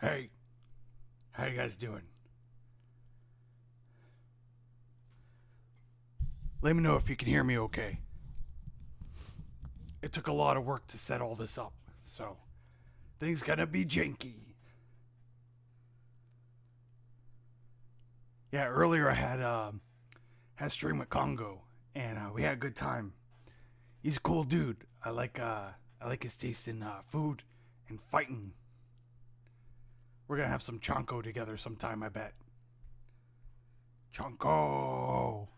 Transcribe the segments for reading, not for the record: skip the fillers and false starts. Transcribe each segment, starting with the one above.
Hey, how you guys doing? Let me know if you can hear me okay. It took a lot of work to set all this up, so things gonna be janky. Yeah, earlier I had a stream with Congo, and we had a good time. He's a cool dude. I like his taste in food and fighting. We're gonna have some chonko together sometime, I bet. Chonko.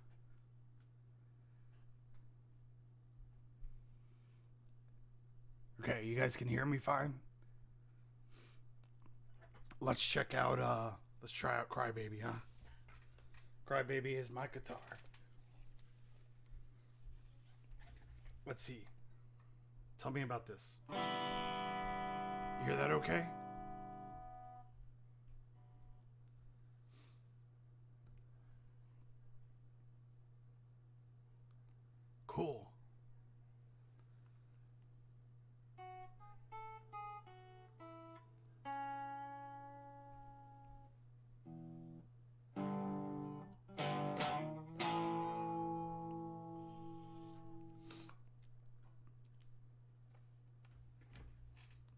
Okay, you guys can hear me fine. Let's check out. Let's try out Crybaby, huh? Crybaby is my guitar. Let's see. Tell me about this. You hear that okay? Cool.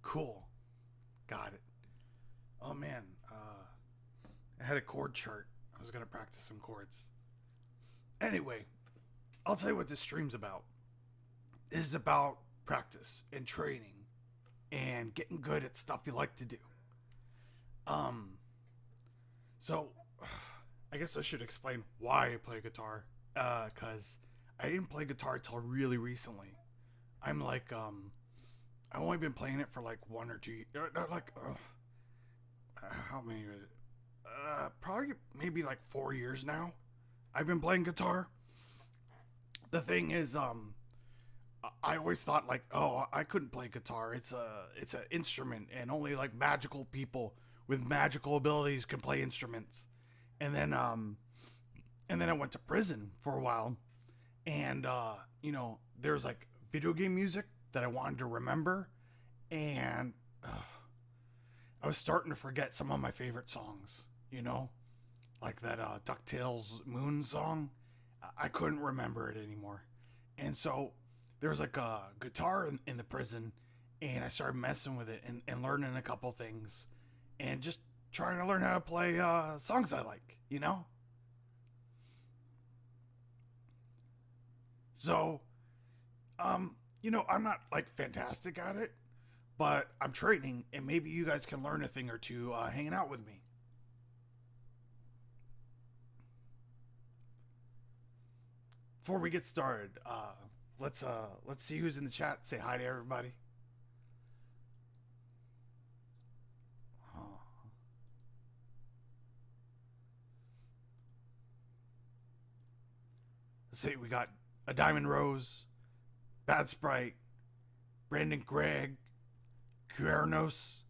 Cool. Got it. Oh man, I had a chord chart. I was gonna practice some chords. Anyway, I'll tell you what this stream's about. This is about practice and training and getting good at stuff you like to do. Um, so I guess I should explain why I play guitar. Cause I didn't play guitar till really recently. I'm like, I've only been playing it for like 1 or 2, how many? Probably maybe like 4 years now. I've been playing guitar. The thing is, I always thought like, oh, I couldn't play guitar. It's an instrument, and only like magical people with magical abilities can play instruments. And then, I went to prison for a while, and there's like video game music that I wanted to remember, and I was starting to forget some of my favorite songs. Like that Ducktales Moon song. I couldn't remember it anymore, and so there was like a guitar in the prison, and I started messing with it and learning a couple things, and just trying to learn how to play songs I like. So, I'm not like fantastic at it, but I'm training, and maybe you guys can learn a thing or two hanging out with me. Before we get started, let's see who's in the chat. Say hi to everybody. Oh. Let's see, we got a Diamond Rose, Bad Sprite, Brandon Gregg, Kuernos,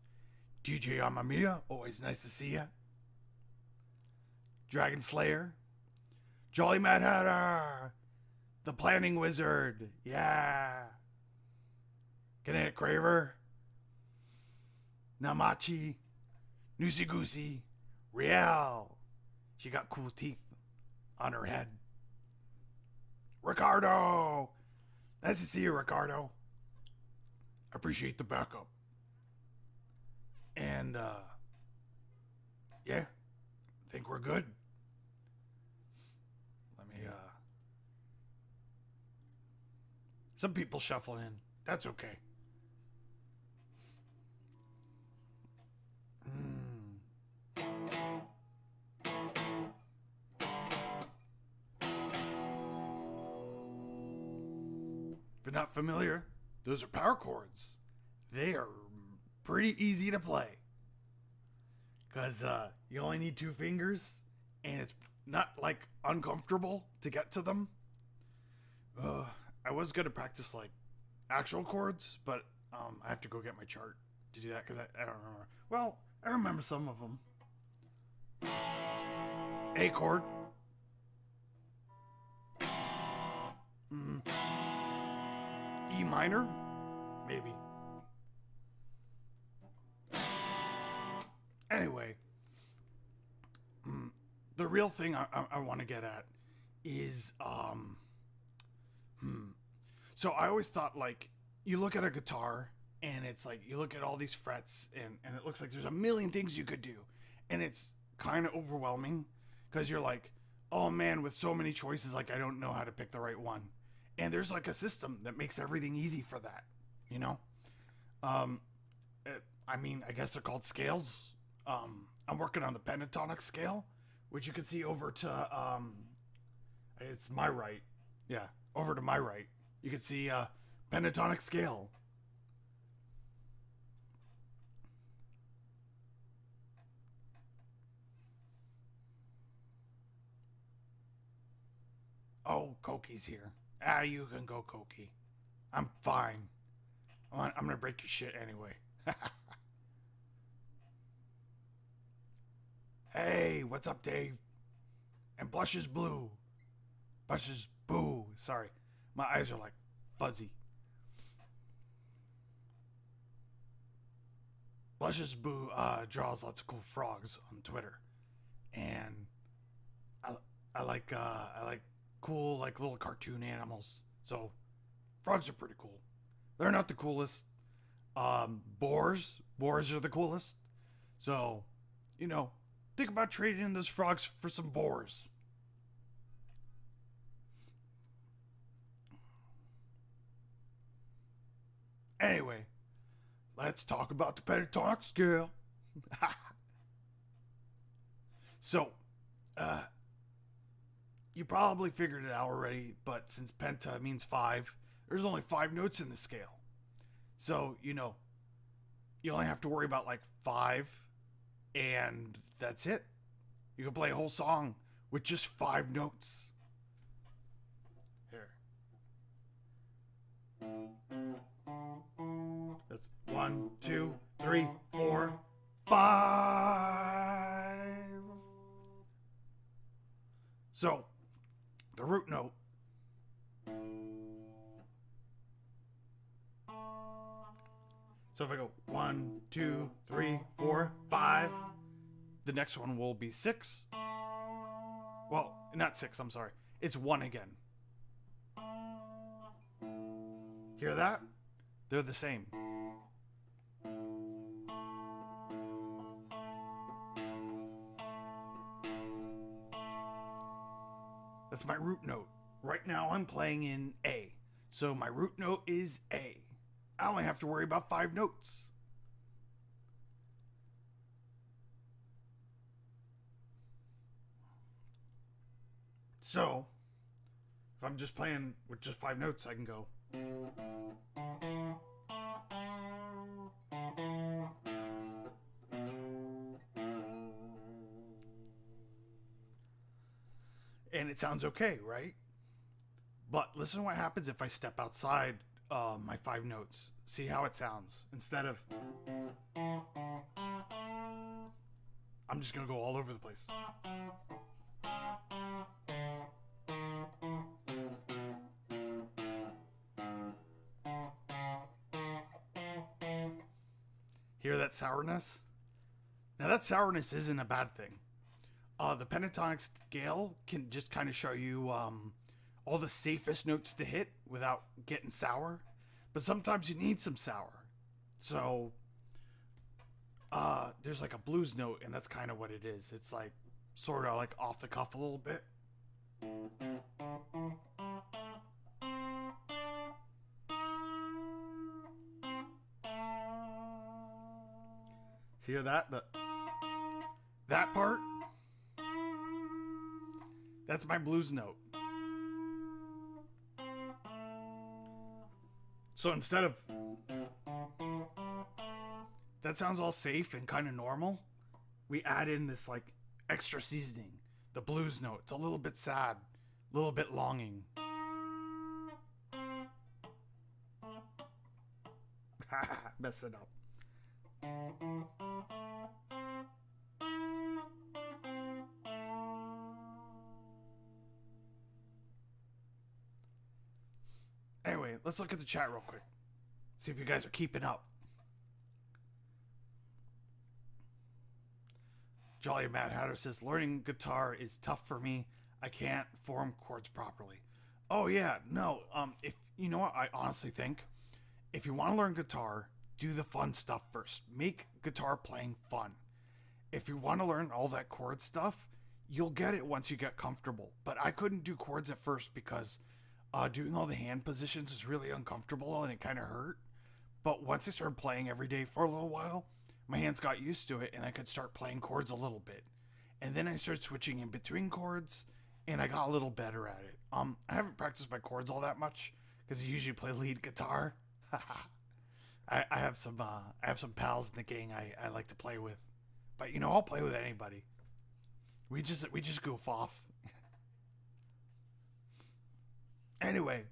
DJ Amamiya, always nice to see ya. Dragon Slayer, Jolly Mad Hatter, the Planning Wizard, yeah. Kinetic Craver, Namachi, Noosey Goosey, Riel. She got cool teeth on her head. Ricardo, nice to see you, Ricardo. Appreciate the backup. And yeah, I think we're good. Let me some people shuffle in. That's okay. Mm. If you're not familiar, those are power chords. They are pretty easy to play. Because you only need 2 fingers, and it's not like uncomfortable to get to them. I was going to practice like actual chords, but I have to go get my chart to do that because I don't remember. Well, I remember some of them. A chord. Mm. E minor? Maybe. Anyway, the real thing I want to get at is so I always thought, like, you look at a guitar and it's like you look at all these frets and it looks like there's a million things you could do, and it's kind of overwhelming because you're like, oh man, with so many choices, like I don't know how to pick the right one. And there's like a system that makes everything easy for that, you know. I mean, I guess they're called scales. I'm working on the pentatonic scale, which you can see over to it's my right. Yeah, over to my right. You can see pentatonic scale. Oh, Koki's here. Ah, you can go, Koki. I'm fine. I'm gonna break your shit anyway. Hey, what's up, Dave? And blushes blue. Blushes boo. Sorry, my eyes are like fuzzy. Blushes boo draws lots of cool frogs on Twitter, and I, I like cool like little cartoon animals. So frogs are pretty cool. They're not the coolest. Boars are the coolest. So, you know, think about trading in those frogs for some boars. Anyway, let's talk about the pentatonic scale. So, uh, you probably figured it out already, but since penta means five, there's only five notes in the scale. So, you know, you only have to worry about like five, and that's it. You can play a whole song with just five notes. Here. That's 1, 2, 3, 4, 5. So, the root note. So if I go 1, 2, 3, 4, 5, the next one will be 6. Well, not 6, I'm sorry. It's 1 again. Hear that? They're the same. That's my root note. Right now I'm playing in A. So my root note is A. I only have to worry about 5 notes. So, if I'm just playing with just 5 notes, I can go. And it sounds okay, right? But listen to what happens if I step outside my 5 notes. See how it sounds. Instead of... I'm just going to go all over the place. Hear that sourness? Now that sourness isn't a bad thing. The pentatonic scale can just kind of show you all the safest notes to hit without getting sour. But sometimes you need some sour. So there's like a blues note, and that's kind of what it is. It's like sort of like off the cuff a little bit. See that? That part? That's my blues note. So instead of... That sounds all safe and kind of normal. We add in this like extra seasoning. The blues note. It's a little bit sad. A little bit longing. Mess it up. Anyway, let's look at the chat real quick. See if you guys are keeping up. Jolly Mad Hatter says learning guitar is tough for me. I can't form chords properly. Oh yeah, no. If you know what, I honestly think if you want to learn guitar, do the fun stuff first. Make guitar playing fun. If you want to learn all that chord stuff, you'll get it once you get comfortable. But I couldn't do chords at first because doing all the hand positions is really uncomfortable and it kind of hurt. But once I started playing every day for a little while, my hands got used to it and I could start playing chords a little bit. And then I started switching in between chords and I got a little better at it. I haven't practiced my chords all that much because I usually play lead guitar. I have some pals in the gang I like to play with. But you know, I'll play with anybody. We just goof off. Anyway,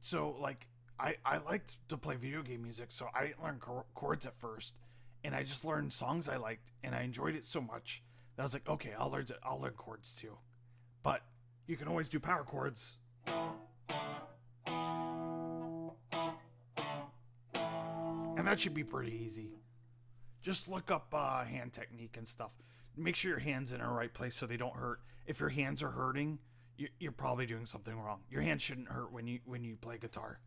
so like I liked to play video game music, so I didn't learn chords at first, and I just learned songs I liked, and I enjoyed it so much that I was like, okay, I'll learn chords too. But you can always do power chords. And that should be pretty easy. Just look up hand technique and stuff. Make sure your hands in the right place so they don't hurt. If your hands are hurting, you're probably doing something wrong. Your hands shouldn't hurt when you play guitar.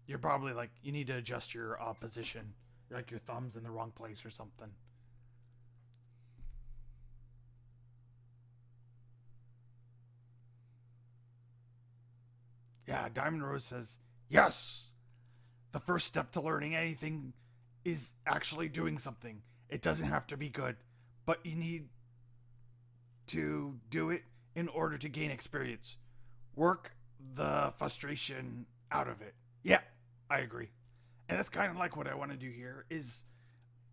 You're probably like, you need to adjust your position. Like your thumb's in the wrong place or something. Yeah, Diamond Rose says, yes! The first step to learning anything is actually doing something. It doesn't have to be good, but you need to do it in order to gain experience. Work the frustration out of it. Yeah, I agree. And that's kind of like what I want to do here is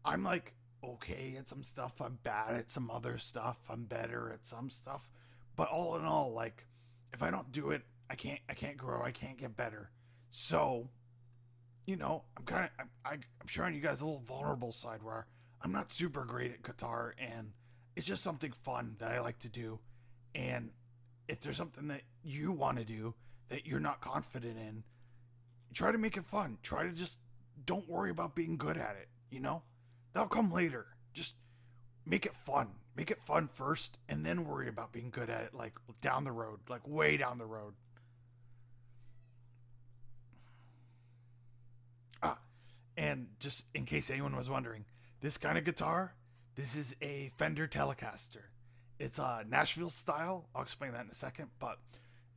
I'm like okay at some stuff, I'm bad at some other stuff, I'm better at some stuff. But all in all, like if I don't do it, I can't grow, I can't get better. So, you know, I'm showing you guys a little vulnerable side where I'm not super great at guitar and it's just something fun that I like to do. And if there's something that you want to do that you're not confident in, try to make it fun. Try to just don't worry about being good at it, you know? That'll come later. Just make it fun. Make it fun first and then worry about being good at it like down the road, like way down the road. And just in case anyone was wondering, this kind of guitar, this is a Fender Telecaster. It's a Nashville style. I'll explain that in a second. But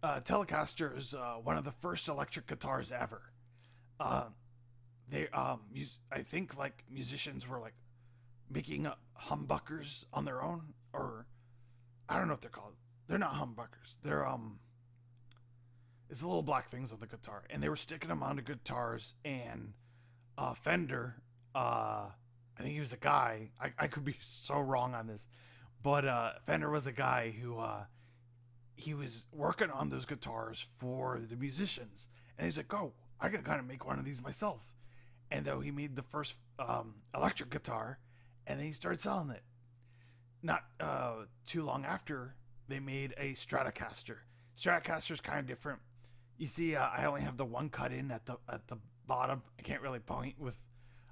Telecaster is one of the first electric guitars ever. I think like musicians were like making up humbuckers on their own, or I don't know what they're called. They're not humbuckers. They're it's the little black things on the guitar, and they were sticking them onto guitars. And Fender, I think he was a guy. I could be so wrong on this, but Fender was a guy who he was working on those guitars for the musicians, and he's like, "Oh, I could kind of make one of these myself." And though he made the first electric guitar, and then he started selling it. Not too long after, they made a Stratocaster. Stratocaster's kind of different. You see, I only have the one cut in at the bottom. I can't really point with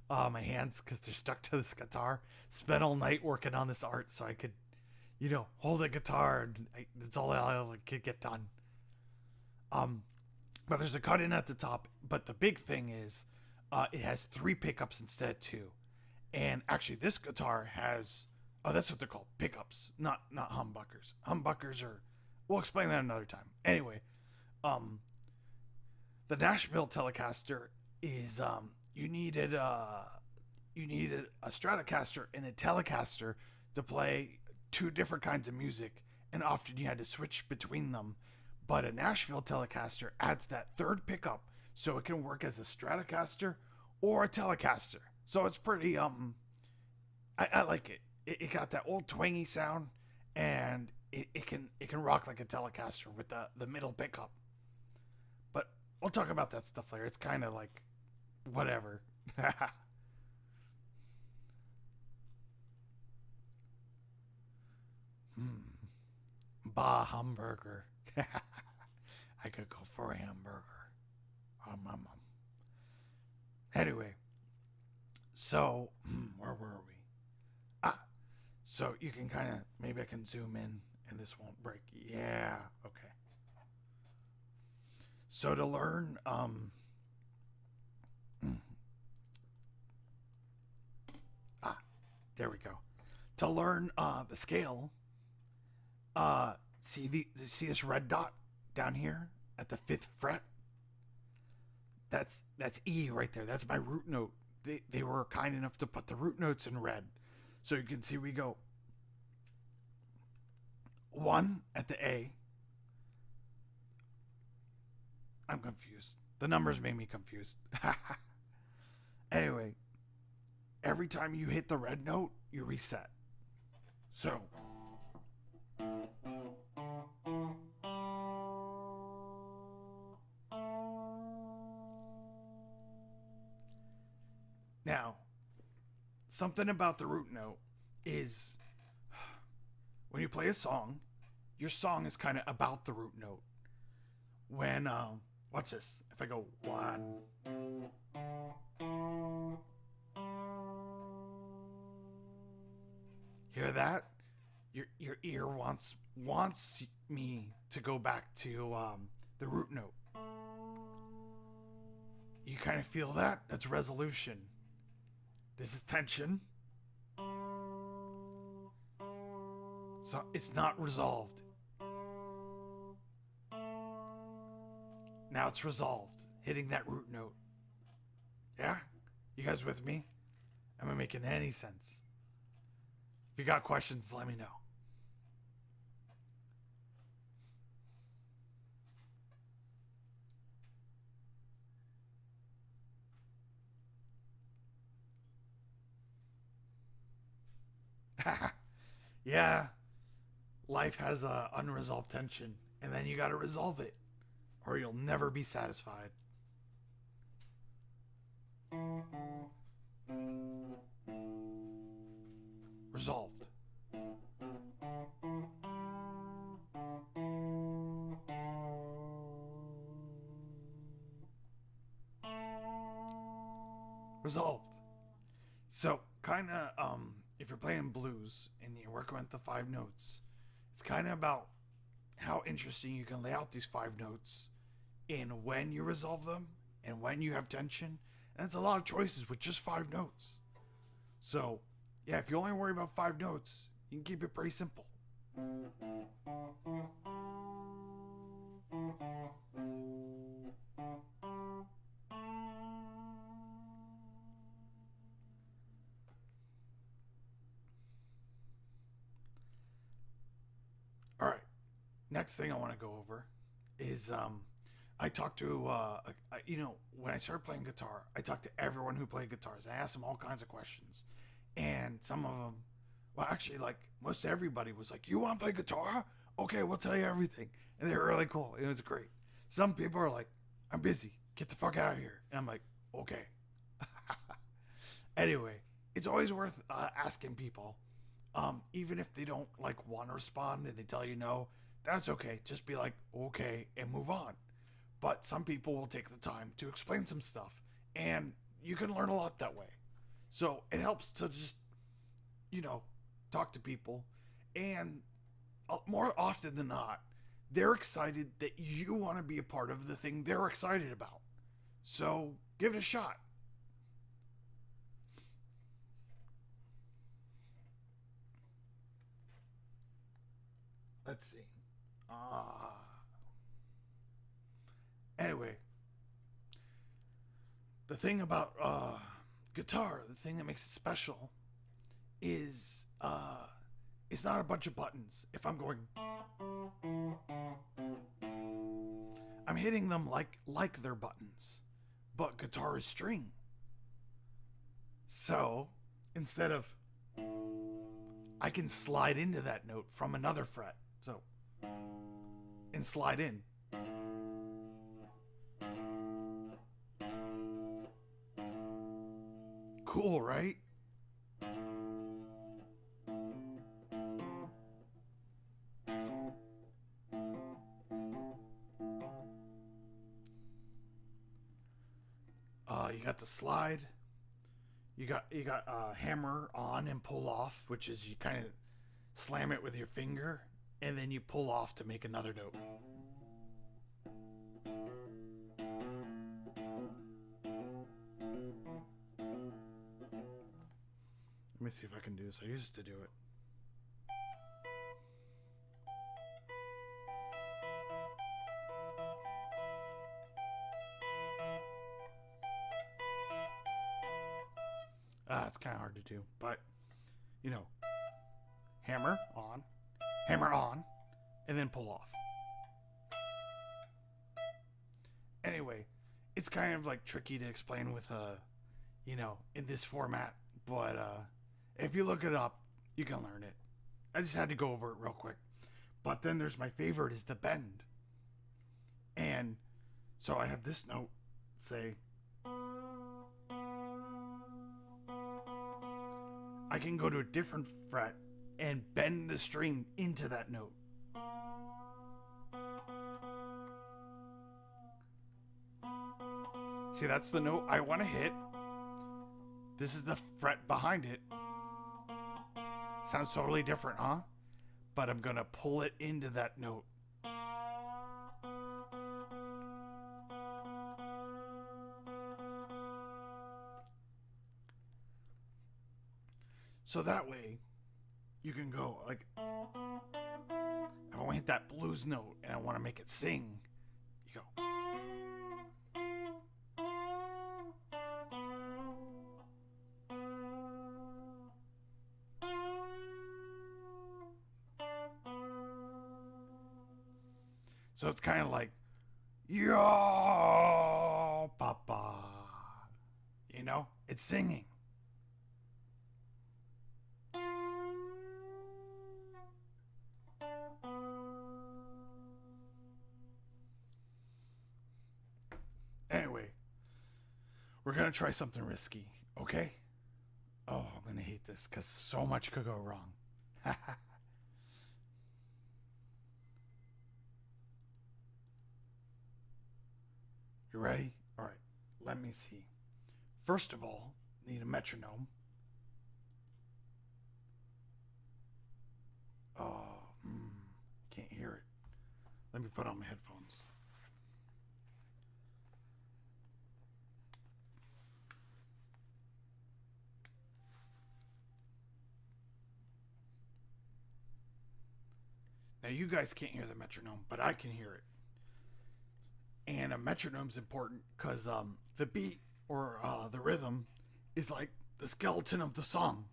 my hands because they're stuck to this guitar. Spent all night working on this art so I could, you know, hold a guitar. And that's all I could get done. But there's a cut in at the top. But the big thing is, it has 3 pickups instead of 2. And actually, this guitar has, oh, that's what they're called, pickups, not humbuckers. Humbuckers are, we'll explain that another time. Anyway, the Nashville Telecaster is you needed a Stratocaster and a Telecaster to play 2 different kinds of music, and often you had to switch between them. But a Nashville Telecaster adds that 3rd pickup, so it can work as a Stratocaster or a Telecaster. So it's pretty I like it. It got that old twangy sound, and it can rock like a Telecaster with the middle pickup. But we'll talk about that stuff later. It's kind of like whatever. Bah, hamburger. I could go for a hamburger. Anyway, so where were we? So you can kind of, maybe I can zoom in and this won't break. Yeah, okay. So to learn, there we go. To learn the scale, see this red dot down here at the 5th fret? That's E right there. That's my root note. They were kind enough to put the root notes in red. So you can see we go 1 at the A. I'm confused. The numbers made me confused. Anyway, every time you hit the red note, you reset. So now, something about the root note is when you play a song, your song is kind of about the root note. When, watch this. If I go 1, hear that? Your ear wants me to go back to the root note. You kind of feel that? That's resolution. This is tension. So it's not resolved. Now it's resolved, hitting that root note. Yeah? You guys with me? Am I making any sense? If you got questions, let me know. Yeah, life has a unresolved tension, and then you got to resolve it, or you'll never be satisfied. Resolved. Resolved. So, kind of, if you're playing blues and you're working with the 5 notes, it's kind of about how interesting you can lay out these 5 notes in when you resolve them and when you have tension. And it's a lot of choices with just 5 notes. So, yeah, if you only worry about 5 notes, you can keep it pretty simple. All right. Next thing I want to go over is I talked to, when I started playing guitar, I talked to everyone who played guitars. I asked them all kinds of questions. And some of them, well, actually, like most everybody was like, "You want to play guitar? Okay, we'll tell you everything." And they were really cool. It was great. Some people are like, "I'm busy. Get the fuck out of here." And I'm like, "Okay." Anyway, it's always worth asking people. Even if they don't like want to respond and they tell you no, that's okay. Just be like, okay, and move on. But some people will take the time to explain some stuff, and you can learn a lot that way. So it helps to just, talk to people, and more often than not, they're excited that you want to be a part of the thing they're excited about. So give it a shot. Let's see. Anyway, the thing about guitar, the thing that makes it special, is it's not a bunch of buttons. If I'm going, I'm hitting them like they're buttons, but guitar is string. So instead of, I can slide into that note from another fret. So, and slide in. Cool, right? You got the slide. You got hammer on and pull off, which is you kind of slam it with your finger, and then you pull off to make another note. Let me see if I can do this. I used to do it. It's kind of hard to do, but you know, hammer on, and then pull off. Anyway, it's kind of like tricky to explain with in this format, but if you look it up, you can learn it. I just had to go over it real quick. But then there's my favorite is the bend. And so I have this note say, I can go to a different fret and bend the string into that note. See, that's the note I want to hit. This is the fret behind it. Sounds totally different, huh? But I'm going to pull it into that note. So that way, you can go like, if I want to hit that blues note and I want to make it sing, you go. So it's kind of like, yo, papa. You know, it's singing. Anyway, we're going to try something risky, okay? Oh, I'm going to hate this because so much could go wrong. You ready? All right, let me see. First of all, need a metronome. Oh, can't hear it. Let me put on my headphones. Now, you guys can't hear the metronome, but I can hear it. And a metronome's important because the beat or the rhythm is like the skeleton of the song.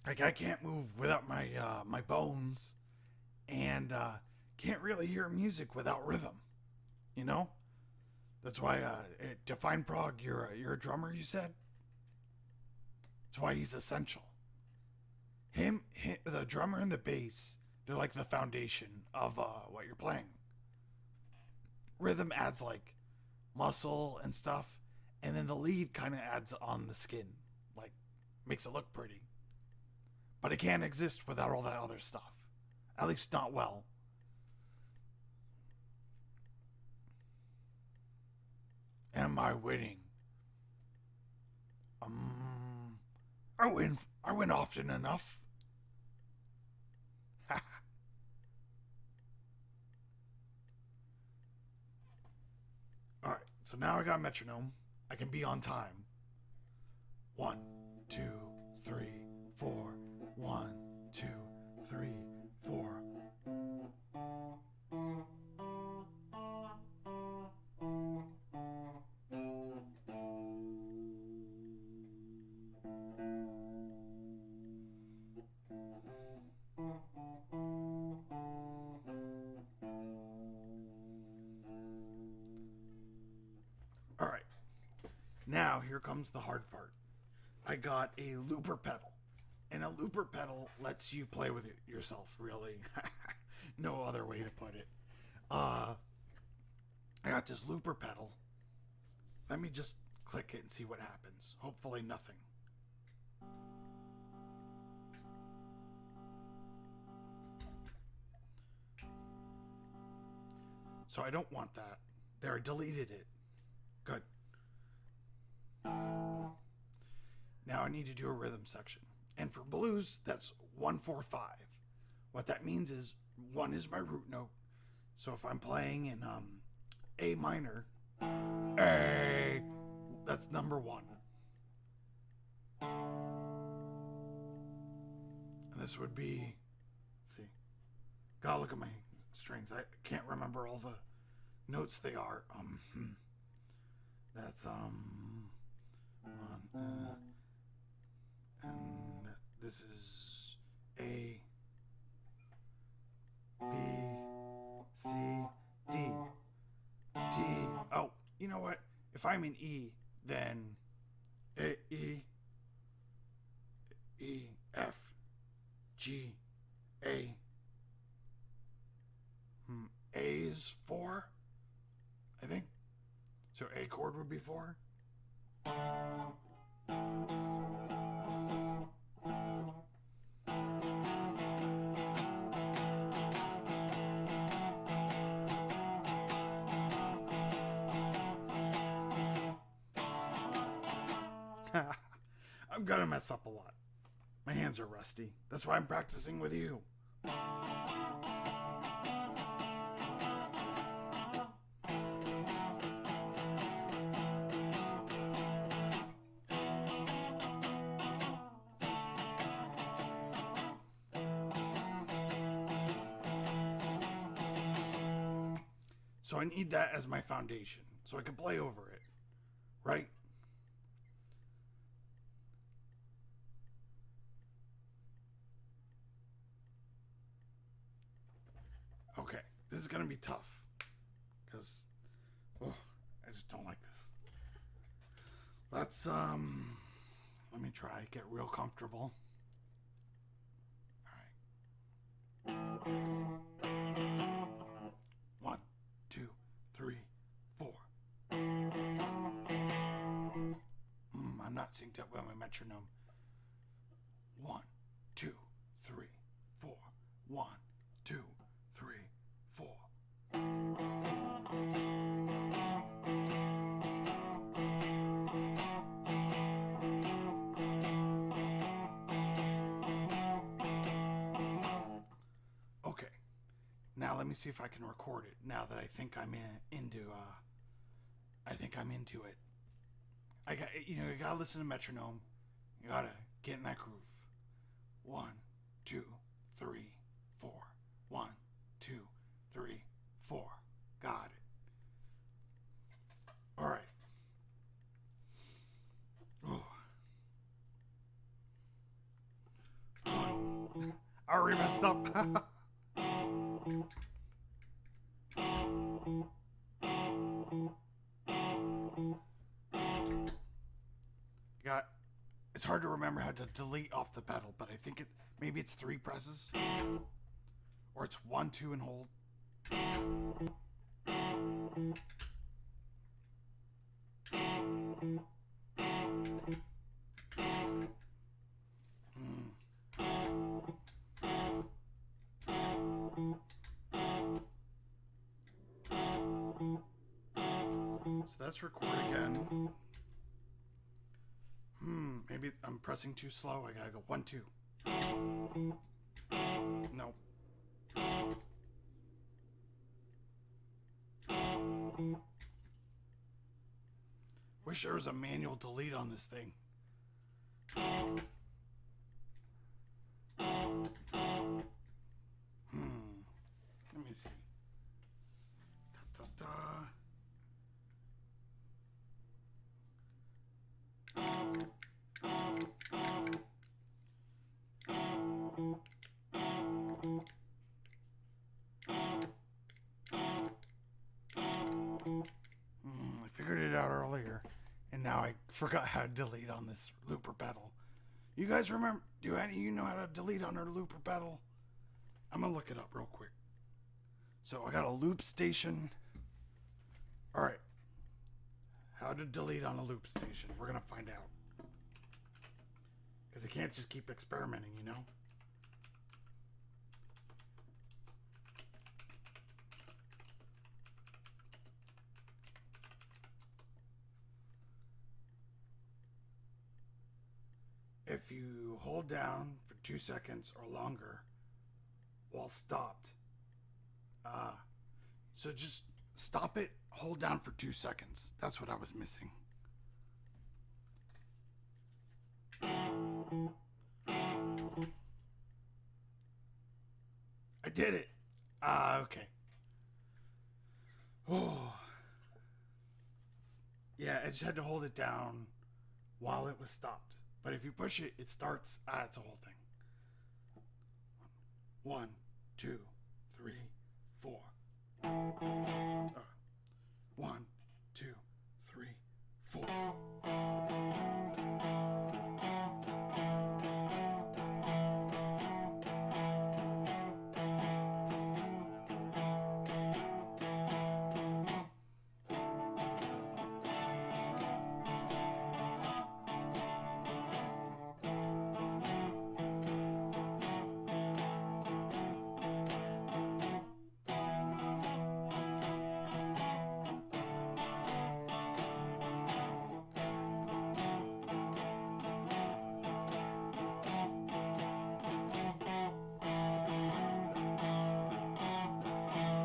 Like, I can't move without my bones, and can't really hear music without rhythm. You know, that's why Define Prog. You're a drummer, you said. That's why he's essential. Him, the drummer and the bass, they're like the foundation of what you're playing. Rhythm adds like muscle and stuff, and then the lead kind of adds on the skin, like makes it look pretty. But it can't exist without all that other stuff. At least not well. Am I winning? I win often enough. Alright, so now I got a metronome. I can be on time. 1, 2, 3, 4. 1, 2, 3, 4. Alright, now here comes the hard part. I got a looper pedal. And a looper pedal lets you play with it yourself, really. No other way to put it. I got this looper pedal. Let me just click it and see what happens. Hopefully nothing. So I don't want that. There, I deleted it. Good. Now I need to do a rhythm section. And for blues, that's 1-4-5. What that means is 1 is my root note. So if I'm playing in A minor, A, that's number 1. And this would be, let's see, gotta look at my strings. I can't remember all the notes they are. That's one, and this is A, B, C, D, D. Oh, you know what? If I'm in E, then A, E, F, G, A. A's 4, I think. So A chord would be 4. I'm gonna mess up a lot. My hands are rusty. That's why I'm practicing with you. So I need that as my foundation, so I can play over it, right? Okay, this is gonna be tough, because I just don't like this. Let's, let me try, get real comfortable. All right. 1, 2, 3, 4. I'm not synced up with my metronome. 1, 2, 3, 4. 1, 2, 3, 4. Okay. Now let me see if I can record it. Now that I think I'm into it. You gotta listen to metronome. You gotta get in that groove. 1, 2, 3, 4. 1, 2, 3, 4. Got it. All right. Oh. I already messed up. It's hard to remember how to delete off the pedal, but I think maybe it's 3 presses, or it's 1, 2, and hold. So that's record again. Maybe I'm pressing too slow. I gotta go 1, 2. No. Wish there was a manual delete on this thing. Let me see. I figured it out earlier, and now I forgot how to delete on this looper pedal. You guys remember? Do any of you know how to delete on a looper pedal? I'm gonna look it up real quick. So I got a loop station. All right. How to delete on a loop station. We're gonna find out. Because I can't just keep experimenting, you know? if you hold down for 2 seconds or longer while stopped. So just stop it, hold down for 2 seconds. That's what I was missing. I did it. Okay. Oh. Yeah, I just had to hold it down while it was stopped. But if you push it, it starts. It's a whole thing. 1, 2, 3, 4. 1, 2, 3, 4.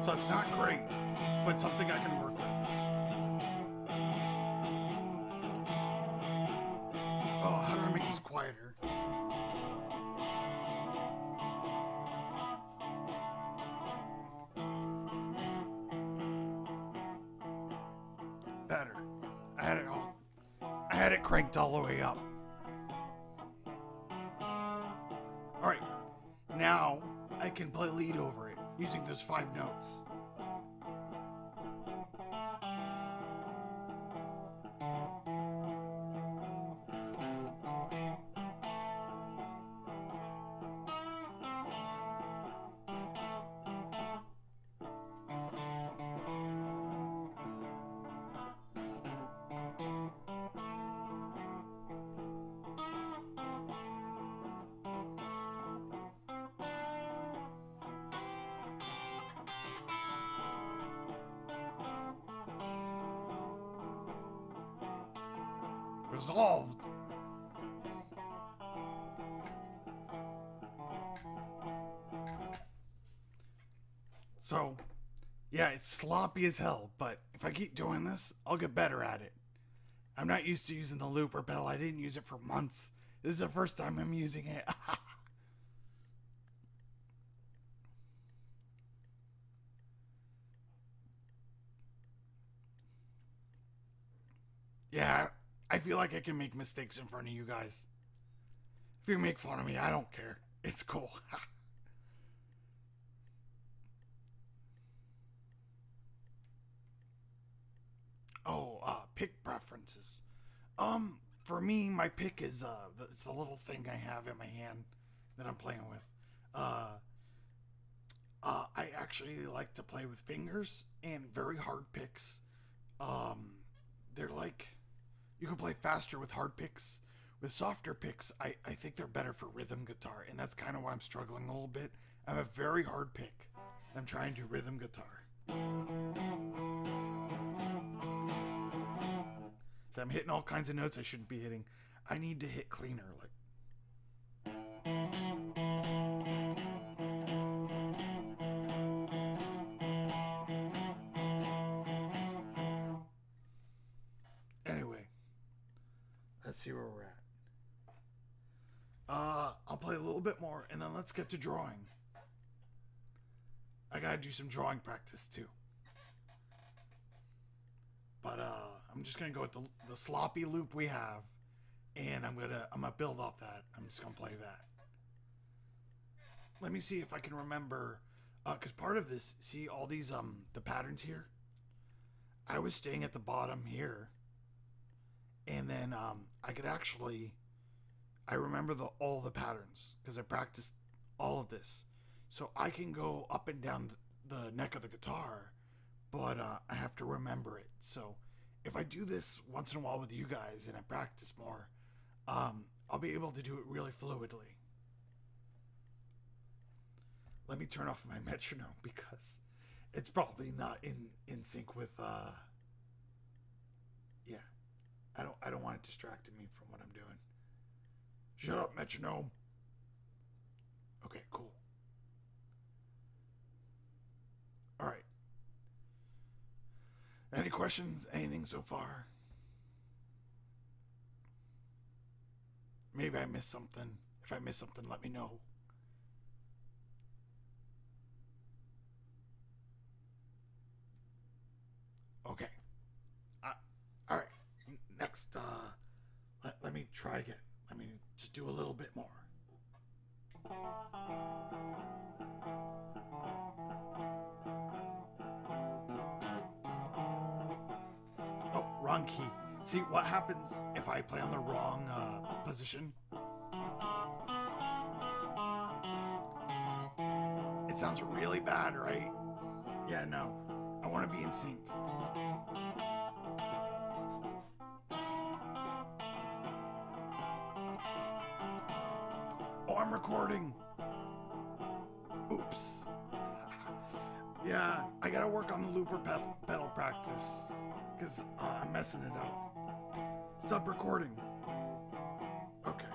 So it's not great, but something I can work with. Oh, how do I make this quieter? Better. I had it cranked all the way up. Alright, now I can play lead over it using those 5 notes. Resolved. So, yeah, it's sloppy as hell, but if I keep doing this, I'll get better at it. I'm not used to using the looper pedal. I didn't use it for months. This is the first time I'm using it. Yeah, I feel like I can make mistakes in front of you guys. If you make fun of me, I don't care. It's cool. Oh, pick preferences. For me, my pick is it's the little thing I have in my hand that I'm playing with. I actually like to play with fingers and very hard picks. They're like you can play faster with hard picks. With softer picks, I think they're better for rhythm guitar, and that's kind of why I'm struggling a little bit. I have a very hard pick. I'm trying to rhythm guitar. So I'm hitting all kinds of notes I shouldn't be hitting. I need to hit cleaner, like. Anyway, let's see where we're at. I'll play a little bit more, and then let's get to drawing. I gotta do some drawing practice too. But I'm just gonna go with the sloppy loop we have, and I'm gonna build off that. I'm just gonna play that. Let me see if I can remember, because part of this, see all these the patterns here. I was staying at the bottom here, and then I could actually, I remember all the patterns because I practiced all of this, so I can go up and down the neck of the guitar, but I have to remember it. So if I do this once in a while with you guys and I practice more, I'll be able to do it really fluidly. Let me turn off my metronome because it's probably not in sync with yeah. I don't want it distracting me from what I'm doing. Shut up, metronome. Okay, cool. Alright. Any questions? Anything so far? Maybe I missed something. If I missed something, let me know. Okay. Alright. Next, let me try again. Let me just do a little bit more. Oh, wrong key. See what happens if I play on the wrong position? It sounds really bad, right? Yeah, no. I want to be in sync. Oh, I'm recording. Oops. Yeah, I gotta work on the looper pedal practice. Because I'm messing it up. Stop recording. Okay.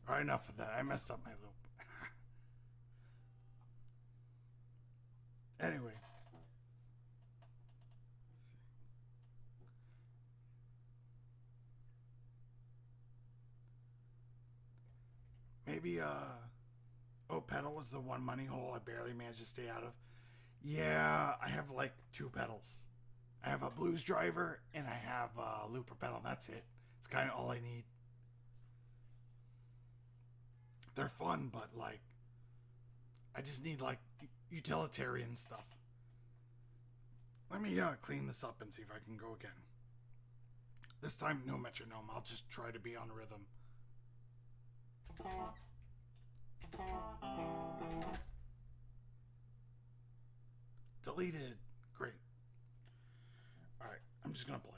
Alright, enough of that. I messed up my loop. Anyway. Maybe, oh, pedal was the one money hole I barely managed to stay out of. Yeah, I have like 2 pedals. I have a blues driver and I have a looper pedal. That's it. It's kind of all I need. They're fun, but like, I just need like utilitarian stuff. Let me clean this up and see if I can go again. This time, no metronome. I'll just try to be on rhythm. Deleted. Great. Alright, I'm just gonna play.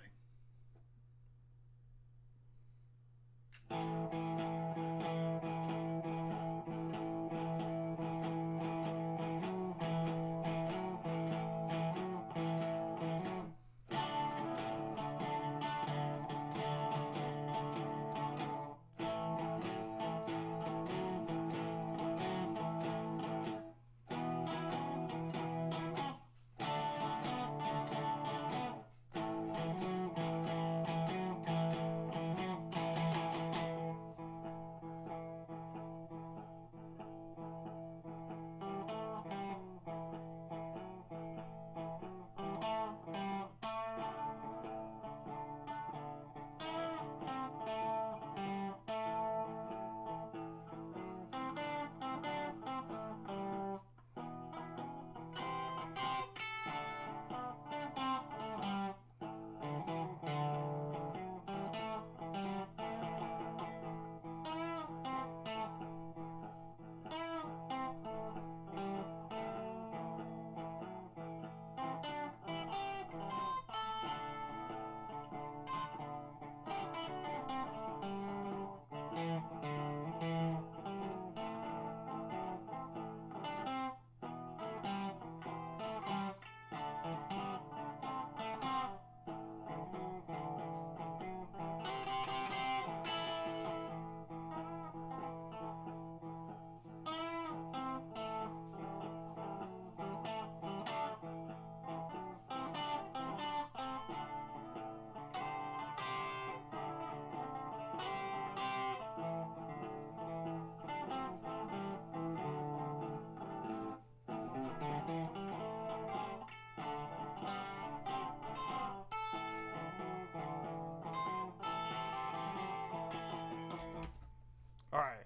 Alright,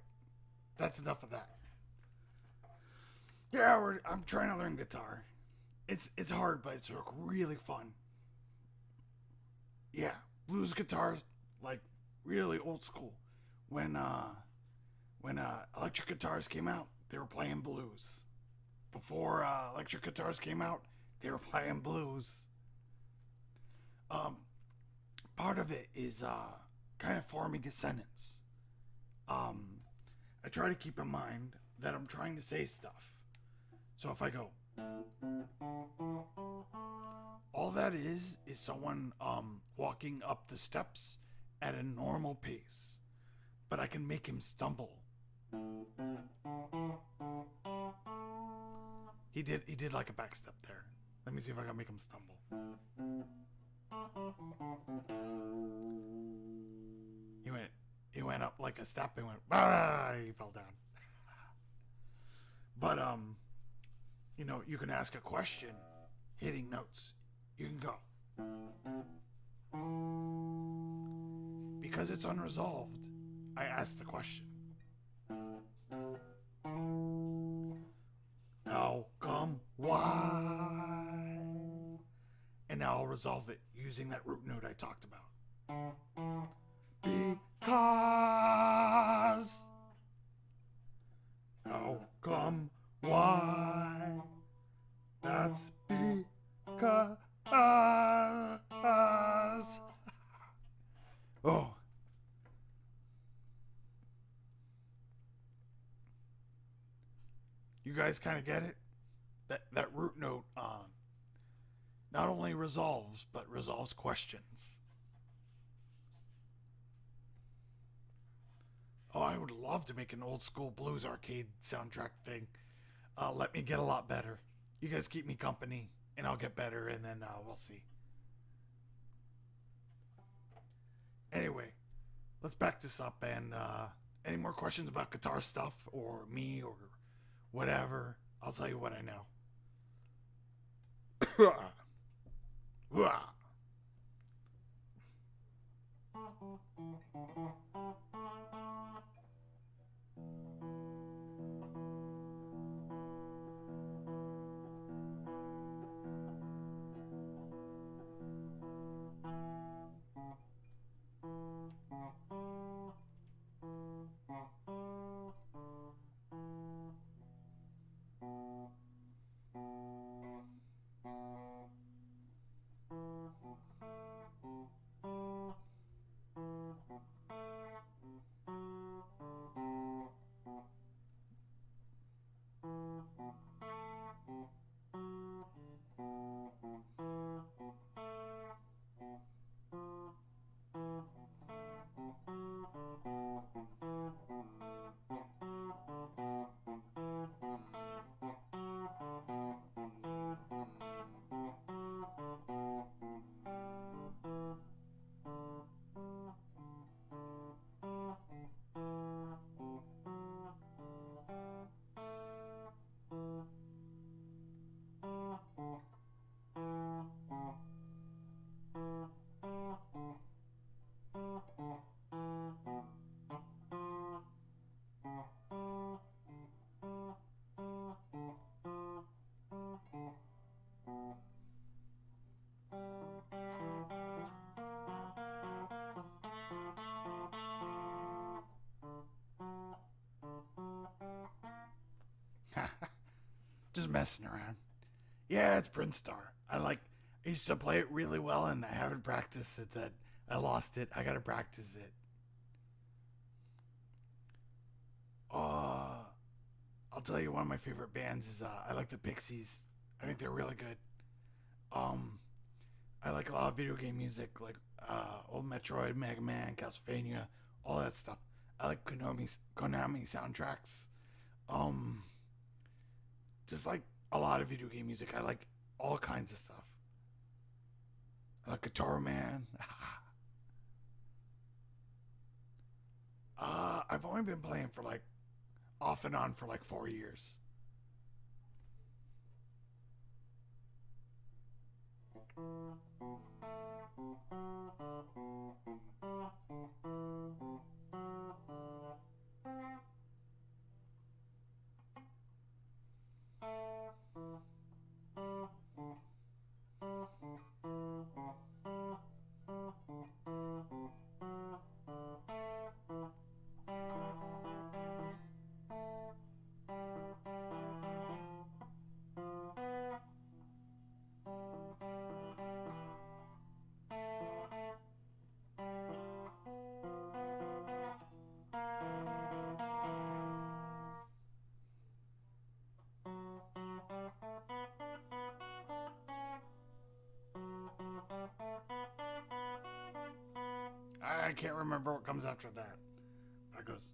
that's enough of that. Yeah, I'm trying to learn guitar. It's hard, but it's really fun. Yeah, blues guitar is like really old school. When electric guitars came out, they were playing blues. Before electric guitars came out, they were playing blues. Um, Part of it is kind of forming a sentence. Um, I try to keep in mind that I'm trying to say stuff. So if I go, all that is someone walking up the steps at a normal pace, but I can make him stumble. He did like a back step there. Let me see if I can make him stumble. He went up like a step and went, he fell down. But you can ask a question hitting notes. You can go. Because it's unresolved, I asked the question. How come? Why? And now I'll resolve it using that root note I talked about. Because. How come? Why? That's because. Oh. You guys kind of get it? That root note not only resolves, but resolves questions. Oh, I would love to make an old school blues arcade soundtrack thing. Let me get a lot better. You guys keep me company, and I'll get better, and then we'll see. Anyway, let's back this up, and any more questions about guitar stuff, or me, or whatever, I'll tell you what I know. Just messing around. Yeah, it's Prince Star. I used to play it really well, and I haven't practiced it. That I lost it. I gotta practice it. I'll tell you, one of my favorite bands is I like the Pixies. I think they're really good. Um, I like a lot of video game music, like old Metroid, Mega Man, Castlevania, all that stuff. I like Konami soundtracks. Um, just like a lot of video game music. I like all kinds of stuff. I like Guitar Man. I've only been playing for like off and on for like 4 years. I can't remember what comes after that. That goes.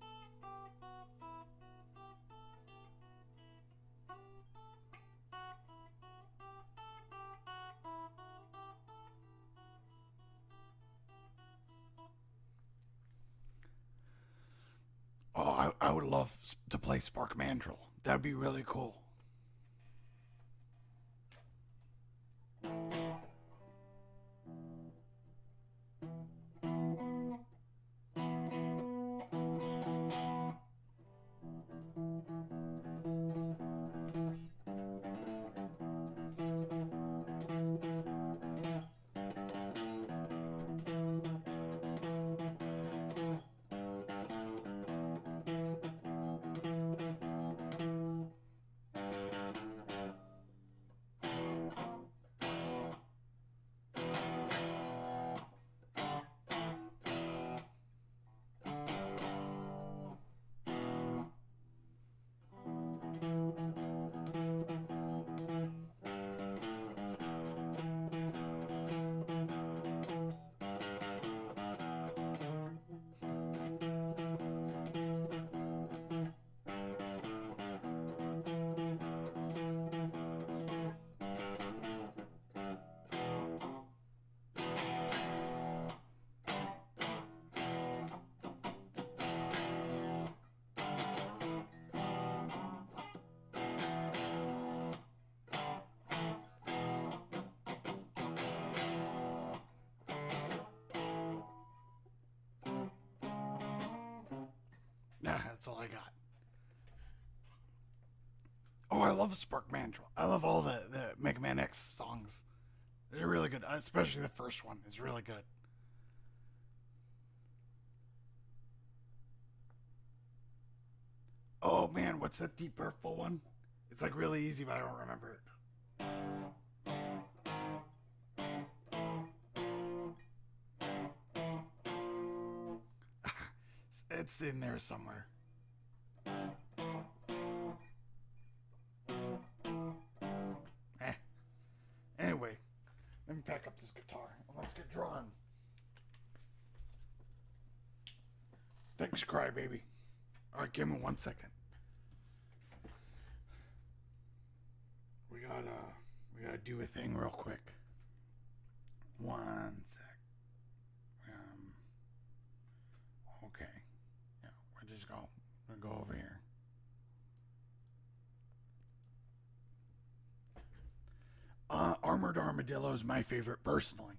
Oh, I would love to play Spark Mandrill. That'd be really cool. Nah, that's all I got. Oh, I love Spark Mandrill. I love all the Mega Man X songs. They're really good. Especially the first one is really good. Oh man, what's that Deep Purple one? It's like really easy, but I don't remember it. It's in there somewhere. Eh. Anyway, let me pack up this guitar and let's get drawn. Thanks, Crybaby. Alright, give me 1 second. We gotta do a thing real quick. 1 sec. Okay. Yeah, we'll go over here. Armored Armadillo is my favorite personally.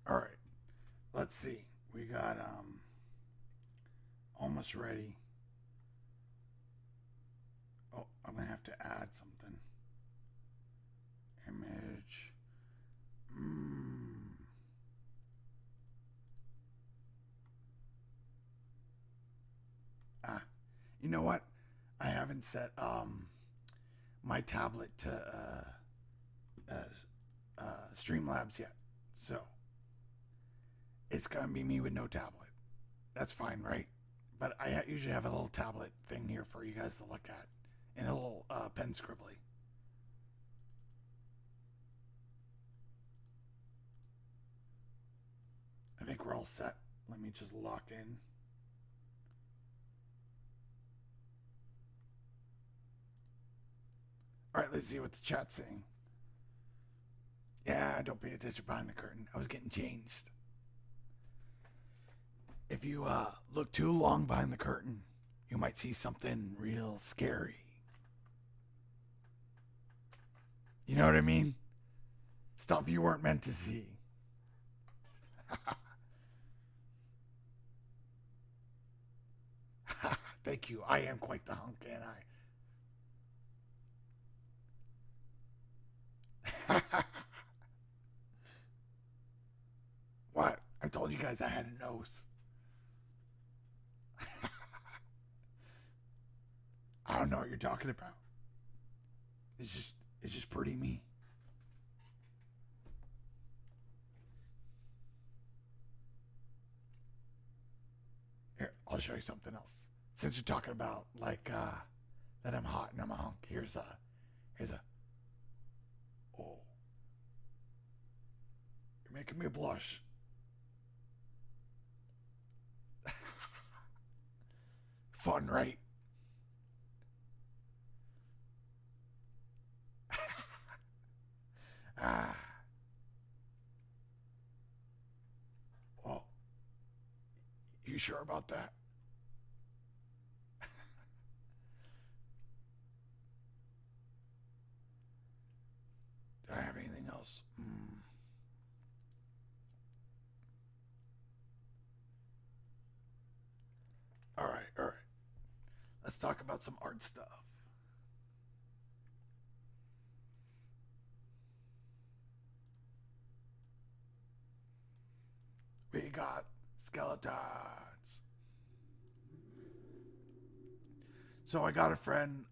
All right. Let's see. We got almost ready. Oh, I'm gonna have to add something. Image. You know what? I haven't set my tablet to Streamlabs yet, so it's gonna be me with no tablet. That's fine, right? But I usually have a little tablet thing here for you guys to look at, and a little pen scribbly. I think we're all set. Let me just lock in. All right, let's see what the chat's saying. Yeah, don't pay attention behind the curtain. I was getting changed. If you look too long behind the curtain, you might see something real scary. You know what I mean? Stuff you weren't meant to see. Thank you. I am quite the hunk, ain't I? told you guys I had a nose. I don't know what you're talking about. It's just pretty me. Here, I'll show you something else. Since you're talking about like that I'm hot and I'm a hunk, here's a oh, you're making me blush. Fun, right? Ah, well, you sure about that? Do I have anything else? All right, all right. Let's talk about some art stuff. We got skeletons. So I got a friend.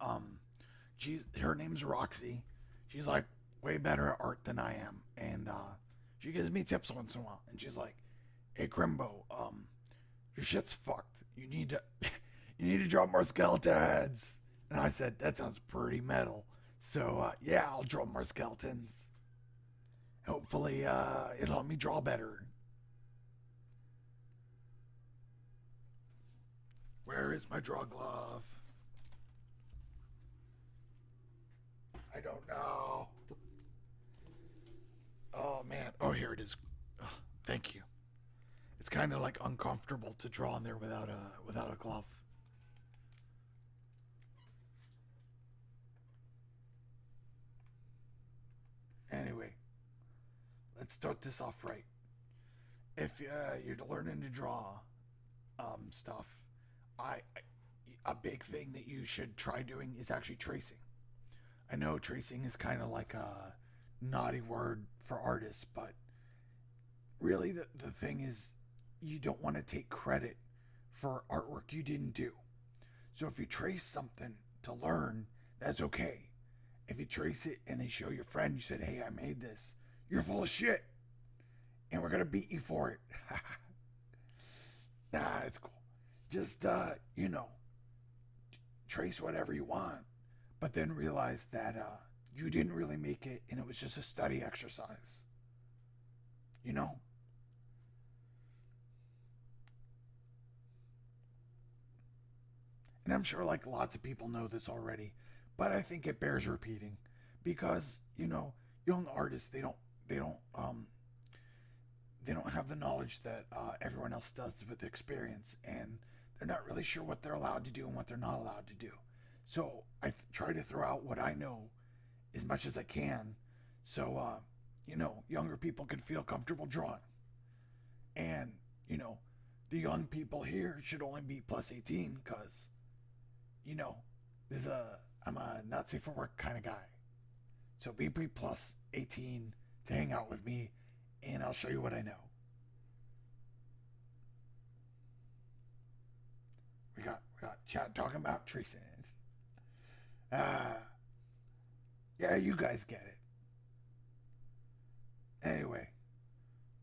Her name's Roxy. She's like way better at art than I am, and she gives me tips once in a while. And she's like, "Hey, Krimbo, your shit's fucked. You need to, you need to draw more skeletons." And I said, "That sounds pretty metal." So yeah, I'll draw more skeletons. Hopefully, it'll help me draw better. Where is my draw glove? I don't know. Oh man. Oh, here it is. Oh, thank you. It's kind of like uncomfortable to draw in there without a glove. Anyway, let's start this off right. If you're learning to draw stuff, I a big thing that you should try doing is actually tracing. I know tracing is kind of like a naughty word for artists, but really the thing is you don't want to take credit for artwork you didn't do. So if you trace something to learn, that's okay. If you trace it and then show your friend, you said, "Hey, I made this," you're full of shit, and we're gonna beat you for it. Nah, it's cool. Just trace whatever you want, but then realize that you didn't really make it, and it was just a study exercise. You know. And I'm sure like lots of people know this already, but I think it bears repeating because young artists they don't have the knowledge that everyone else does with experience, and they're not really sure what they're allowed to do and what they're not allowed to do. So I try to throw out what I know as much as I can, so younger people can feel comfortable drawing, and the young people here should only be plus 18 because you know, this I'm a not safe for work kind of guy. So be plus 18 to hang out with me, and I'll show you what I know. We got chat talking about tracing it. Uh, yeah, you guys get it. Anyway,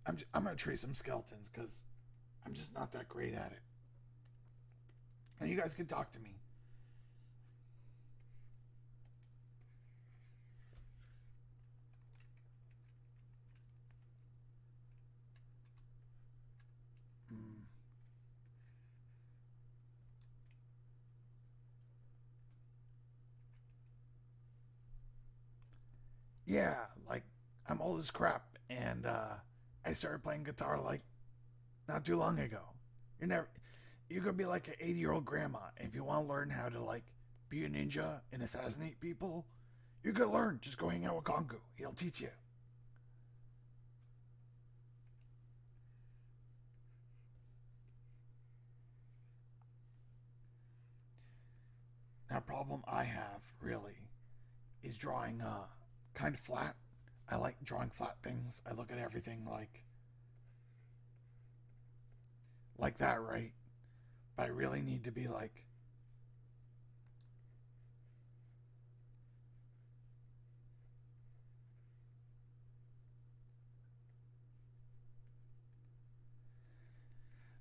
I'm gonna trace some skeletons because I'm just not that great at it. And you guys can talk to me. Hmm. Yeah, like I'm old as crap, and I started playing guitar like not too long ago. You're never, you could be like an 80-year-old grandma. If you want to learn how to like be a ninja and assassinate people, you could learn. Just go hang out with Kongu. He'll teach you. Now, problem I have really is drawing kind of flat. I like drawing flat things. I look at everything like like that, right? But I really need to be like,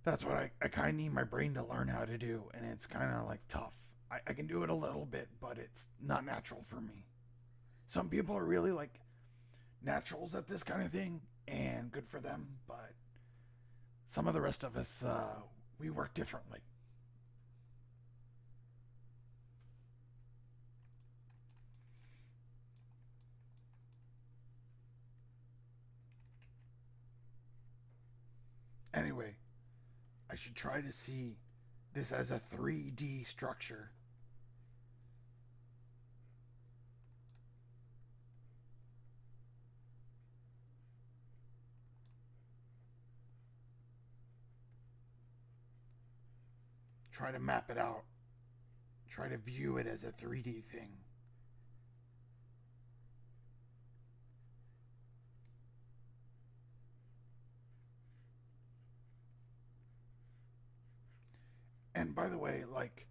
that's what I kind of need my brain to learn how to do, and it's kind of like tough. I can do it a little bit, but it's not natural for me. Some people are really like naturals at this kind of thing, and good for them, but some of the rest of us, we work differently. Anyway, I should try to see this as a 3D structure. Try to map it out. Try to view it as a 3D thing. And by the way, like,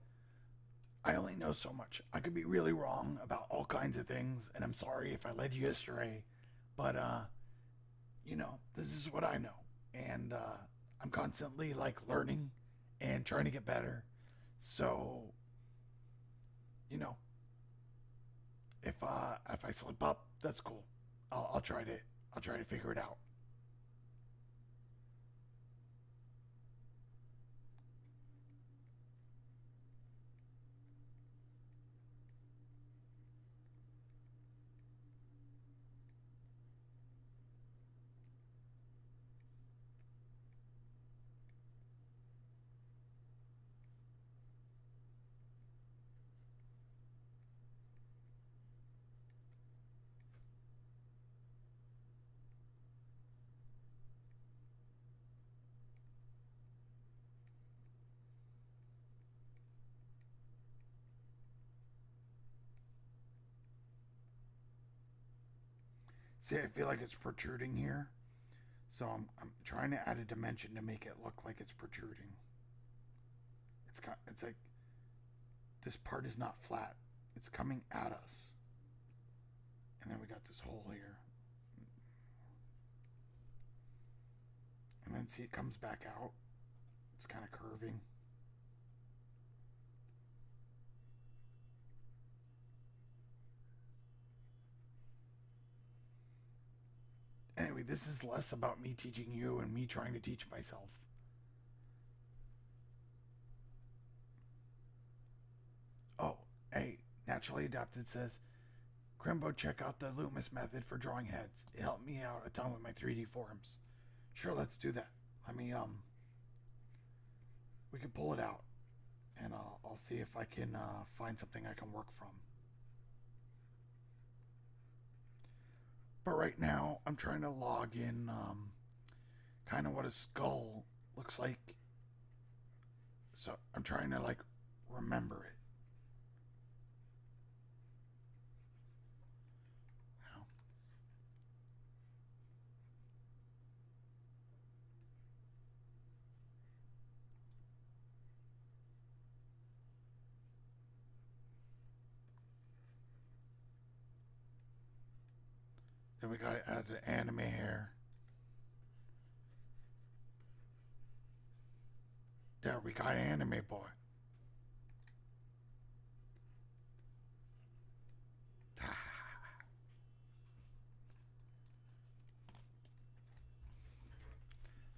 I only know so much. I could be really wrong about all kinds of things, and I'm sorry if I led you astray. But, this is what I know. And I'm constantly, like, learning and trying to get better. So, you know, if I slip up, that's cool. I'll try to figure it out. See, I feel like it's protruding here. So I'm trying to add a dimension to make it look like it's protruding. It's like this part is not flat. It's coming at us. And then we got this hole here. And then see it comes back out. It's kind of curving. Anyway, this is less about me teaching you and me trying to teach myself. Oh, hey, Naturally Adapted says, Krimbo, check out the Loomis method for drawing heads. It helped me out a ton with my 3D forms. Sure, let's do that. Let me, we can pull it out and I'll see if I can find something I can work from. But right now, I'm trying to log in kind of what a skull looks like. So I'm trying to like remember it. Now, then we got to add the anime hair. There we got anime boy.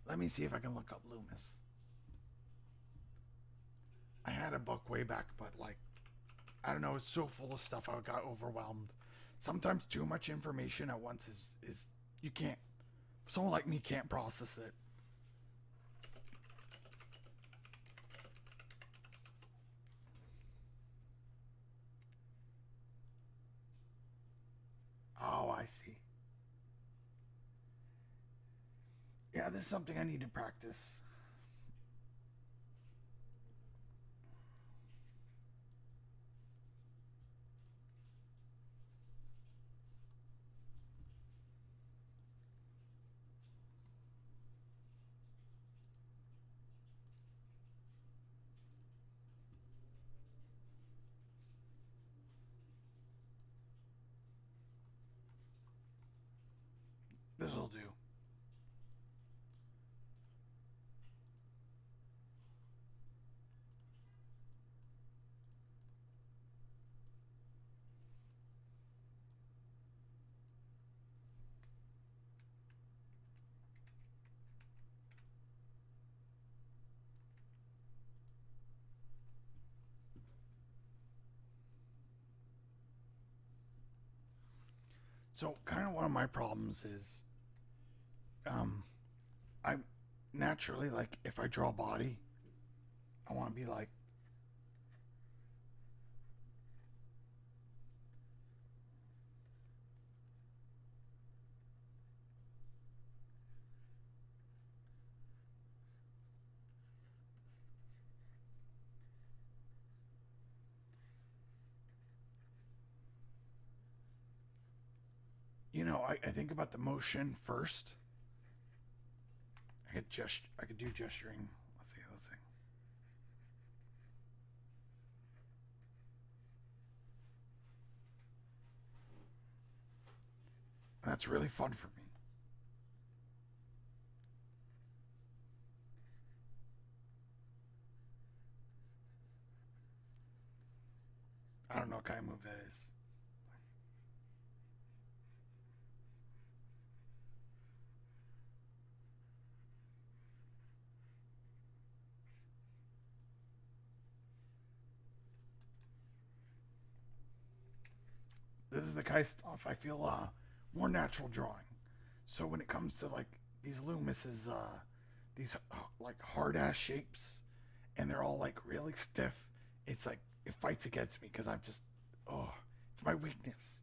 Let me see if I can look up Loomis. I had a book way back, but like, I don't know, it's so full of stuff I got overwhelmed. Sometimes too much information at once is you can't. Someone like me can't process it. Oh, I see. Yeah, this is something I need to practice. This will do. So, kind of one of my problems is, um, I'm naturally like, if I draw a body, I want to be like, I think about the motion first. I could do gesturing. Let's see. That's really fun for me. I don't know what kind of move that is. This is the kind of stuff I feel more natural drawing. So when it comes to like these Loomises, these like hard ass shapes, and they're all like really stiff, it's like it fights against me because I'm just, oh, it's my weakness.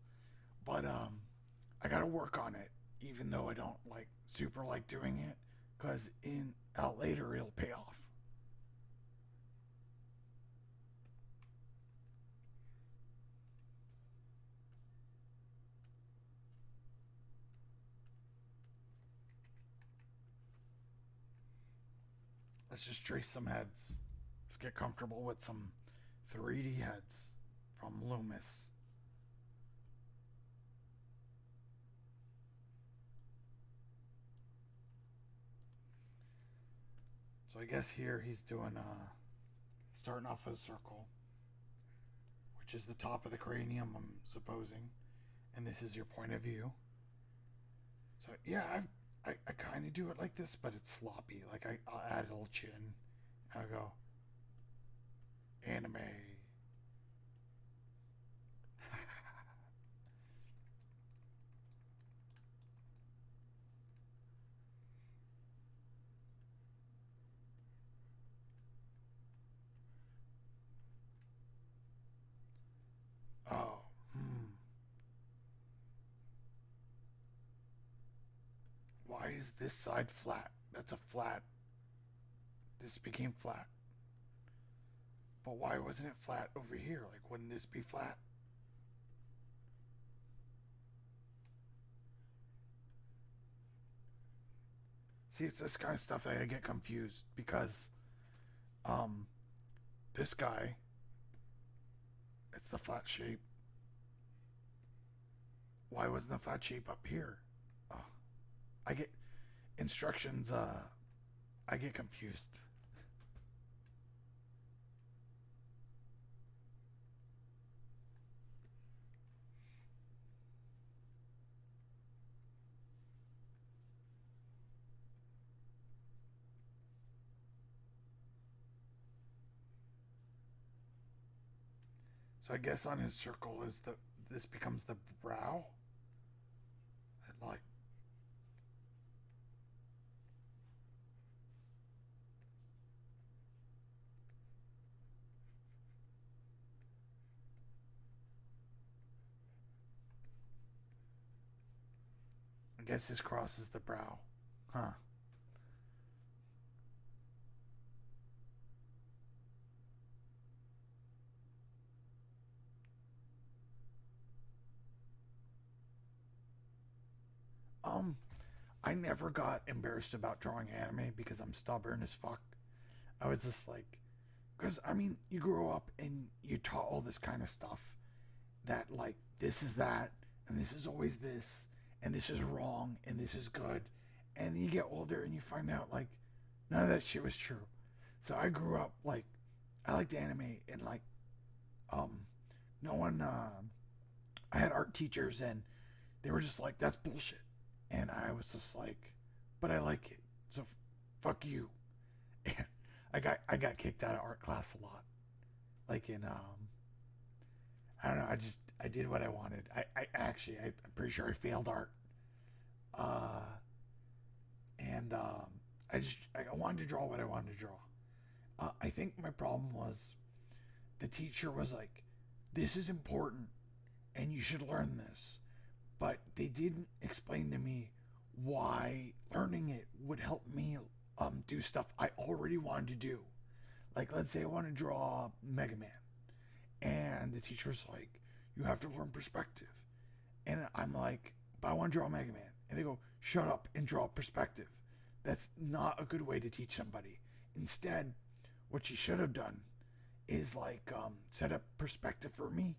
But I gotta work on it, even though I don't like super like doing it, because in later it'll pay off. Let's just trace some heads. Let's get comfortable with some 3D heads from Loomis. So I guess here he's doing starting off with a circle, which is the top of the cranium, I'm supposing, and this is your point of view. So yeah, I kind of do it like this, but it's sloppy. Like I'll add a little chin. I'll go anime. Oh, why is this side flat? That's a flat. This became flat. But why wasn't it flat over here? Like, wouldn't this be flat? See, it's this kind of stuff that I get confused because, um, this guy, it's the flat shape. Why wasn't the flat shape up here? Oh, I get instructions. I get confused. So I guess on his circle is the this becomes the brow. And like, I guess his cross is the brow, huh? Um, I never got embarrassed about drawing anime because I'm stubborn as fuck. I was just like, because I mean, you grow up and you taught all this kind of stuff that like this is that and this is always this and this is wrong and this is good. And then you get older and you find out like none of that shit was true. So I grew up like I liked anime and like um no one I had art teachers and they were just like that's bullshit. And I was just like but I like it. So fuck you. And I got kicked out of art class a lot. Like in I don't know, I did what I wanted. I'm pretty sure I failed art. Uh and I wanted to draw what I wanted to draw. I think my problem was the teacher was like, "This is important, and you should learn this," but they didn't explain to me why learning it would help me do stuff I already wanted to do. Like, let's say I want to draw Mega Man, and the teacher's like, "You have to learn perspective," and I'm like, "But I want to draw Mega Man," and they go, "Shut up and draw perspective." That's not a good way to teach somebody. Instead, what you should have done is like set up perspective for me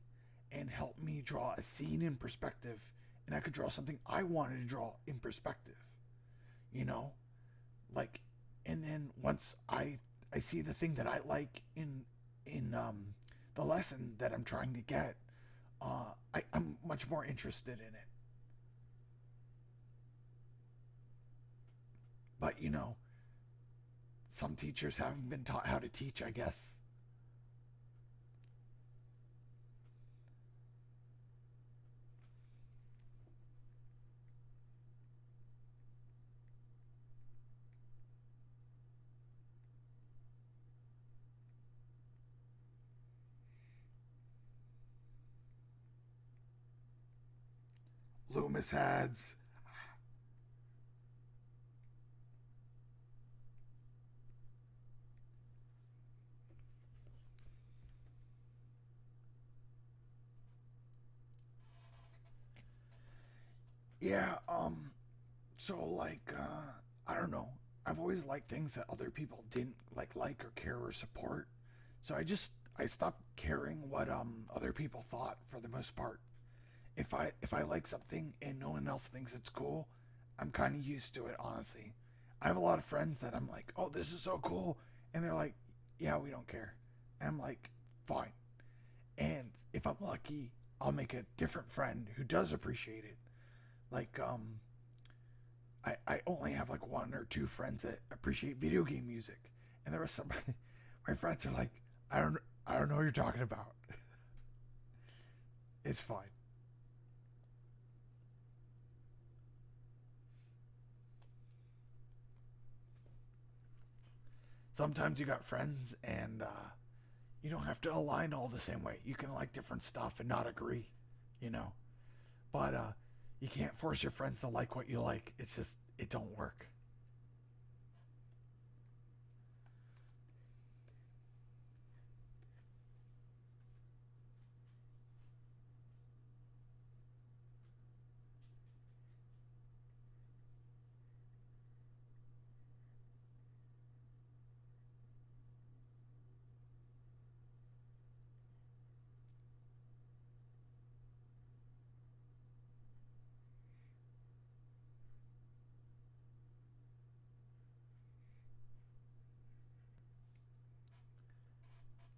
and help me draw a scene in perspective, and I could draw something I wanted to draw in perspective. You know, like, and then once I see the thing that I like in the lesson that I'm trying to get, I'm much more interested in it. But you know, some teachers haven't been taught how to teach, I guess. Loomis heads. Yeah, so like I don't know. I've always liked things that other people didn't like or care or support. So I stopped caring what other people thought for the most part. If I like something and no one else thinks it's cool, I'm kind of used to it, honestly. I have a lot of friends that I'm like, "Oh, this is so cool." And they're like, "Yeah, we don't care." And I'm like, "Fine." And if I'm lucky, I'll make a different friend who does appreciate it. Like I only have like one or two friends that appreciate video game music, and the rest of my friends are like, I don't I don't know what you're talking about. It's fine. Sometimes you got friends, and you don't have to align all the same way. You can like different stuff and not agree, you know. But you can't force your friends to like what you like. It's just it don't work.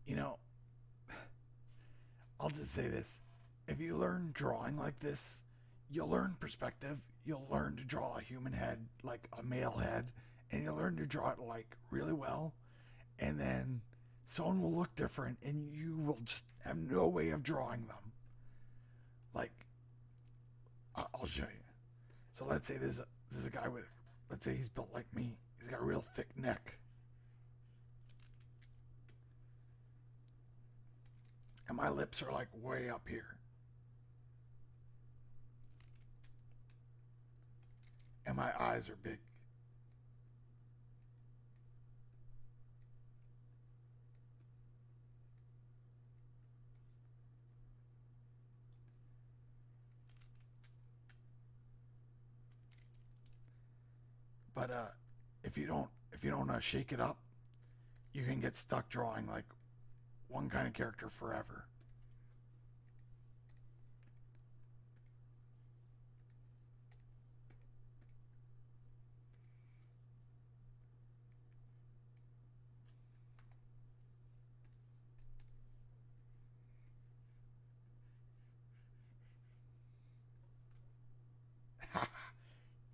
You know, I'll just say this: if you learn drawing like this, you'll learn perspective. You'll learn to draw a human head, like a male head, and you'll learn to draw it like really well. And then someone will look different, and you will just have no way of drawing them. Like I'll show you. So let's say there's a guy with, let's say he's built like me. He's got a real thick neck, and my lips are like way up here, and my eyes are big. But if you don't shake it up, you can get stuck drawing like one kind of character forever.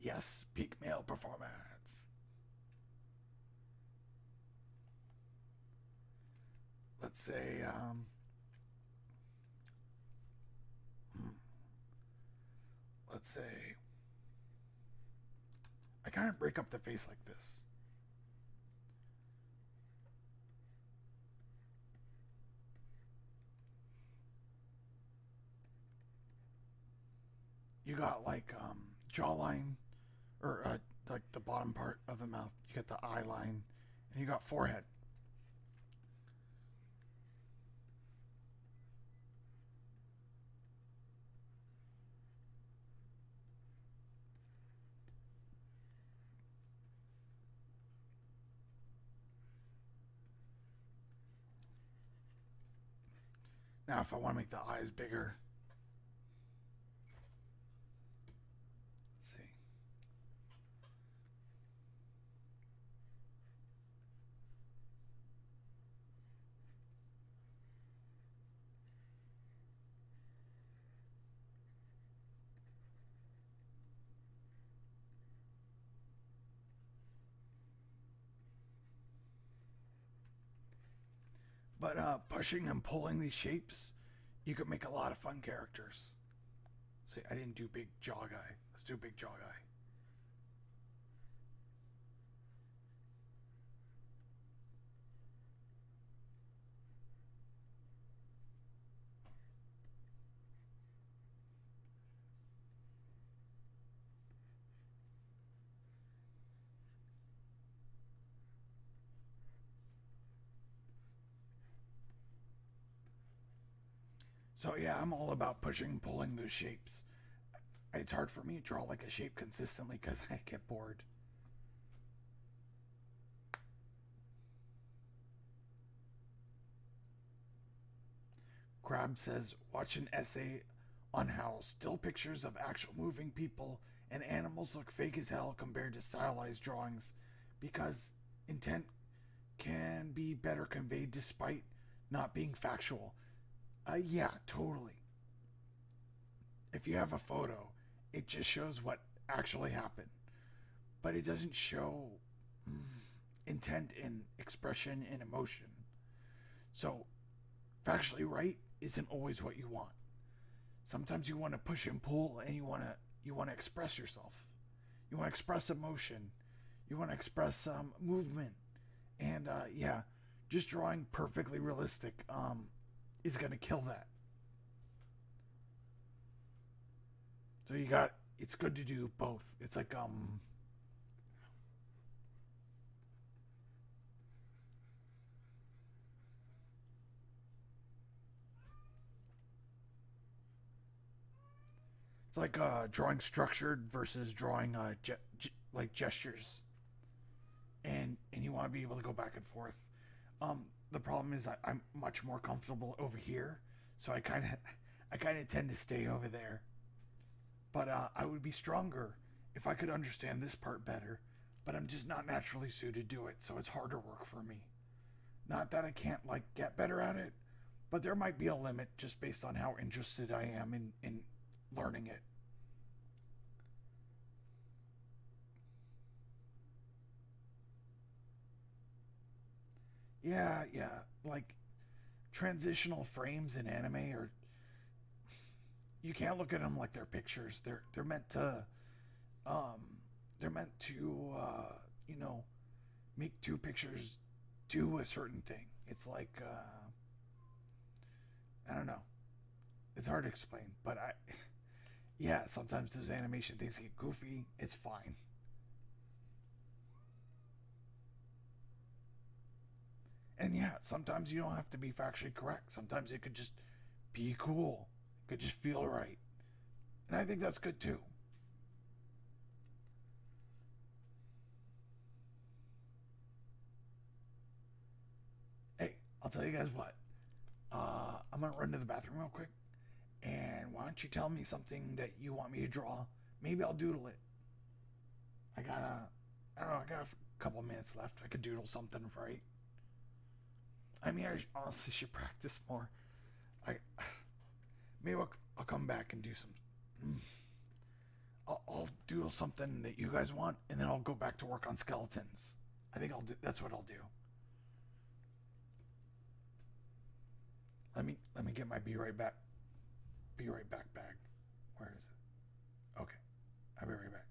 Yes, peak male performance. Let's say, let's say, I kind of break up the face like this. You got like jawline, or like the bottom part of the mouth. You got the eye line, and you got forehead. Now, if I want to make the eyes bigger, let's see. But pushing and pulling these shapes, you could make a lot of fun characters. See, I didn't do big jaw guy. Let's do big jaw guy. So yeah, I'm all about pushing and pulling those shapes. It's hard for me to draw like a shape consistently because I get bored. Crab says, watch an essay on how still pictures of actual moving people and animals look fake as hell compared to stylized drawings because intent can be better conveyed despite not being factual. Yeah, totally. If you have a photo, it just shows what actually happened, but it doesn't show mm, intent and expression and emotion. So, factually right isn't always what you want. Sometimes you want to push and pull, and you want to express yourself. You want to express emotion. You want to express movement, and yeah, just drawing perfectly realistic is gonna kill that. So you got it's good to do both. It's like it's like drawing structured versus drawing like gestures, and you want to be able to go back and forth. The problem is I'm much more comfortable over here, so I kind of tend to stay over there. But I would be stronger if I could understand this part better. But I'm just not naturally suited to it, so it's harder work for me. Not that I can't like get better at it, but there might be a limit just based on how interested I am in learning it. Yeah, yeah, like transitional frames in anime are you can't look at them like they're pictures. They're meant to um they're meant to you know make two pictures do a certain thing. It's like I don't know. It's hard to explain, but I yeah, sometimes those animation things get goofy. It's fine. And yeah, sometimes you don't have to be factually correct. Sometimes it could just be cool. It could just feel right. And I think that's good too. Hey, I'll tell you guys what. I'm gonna run to the bathroom real quick. And why don't you tell me something that you want me to draw? Maybe I'll doodle it. I got I don't know. I got a couple minutes left. I could doodle something right. I mean, I honestly should practice more. I maybe I'll come back and do some. I'll do something that you guys want, and then I'll go back to work on skeletons. I think I'll do. That's what I'll do. Let me get my be right back. Be right back bag. Where is it? Okay, I'll be right back.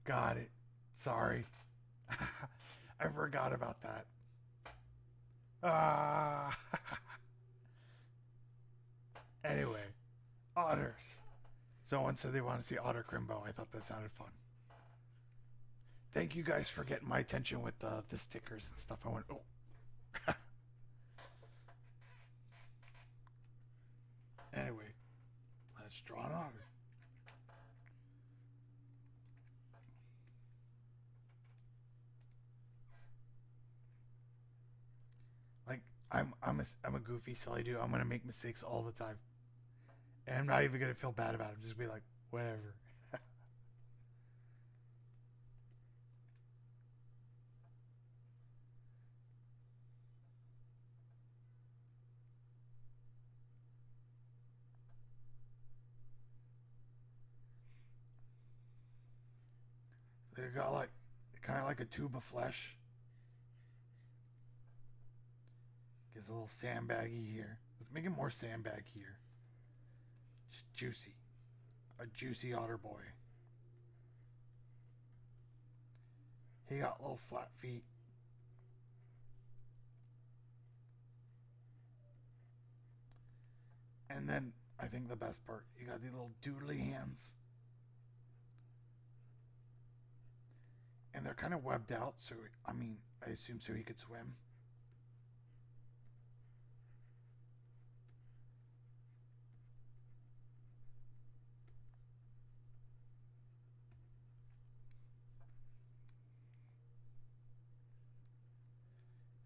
got it. Sorry. I forgot about that. Ah. Anyway, otters. Someone said they want to see Otter Krimbo. I thought that sounded fun. Thank you guys for getting my attention with the stickers and stuff. I went, oh. Anyway, let's draw an otter. Like I'm a goofy, silly dude. I'm gonna make mistakes all the time, and I'm not even gonna feel bad about it. Just be like, whatever. They got like kind of like a tube of flesh. Gets a little sandbaggy here. Let's make it more sandbag here. It's juicy. A juicy otter boy. He got little flat feet. And then I think the best part, you got these little doodly hands. And they're kind of webbed out, so I mean, I assume so he could swim.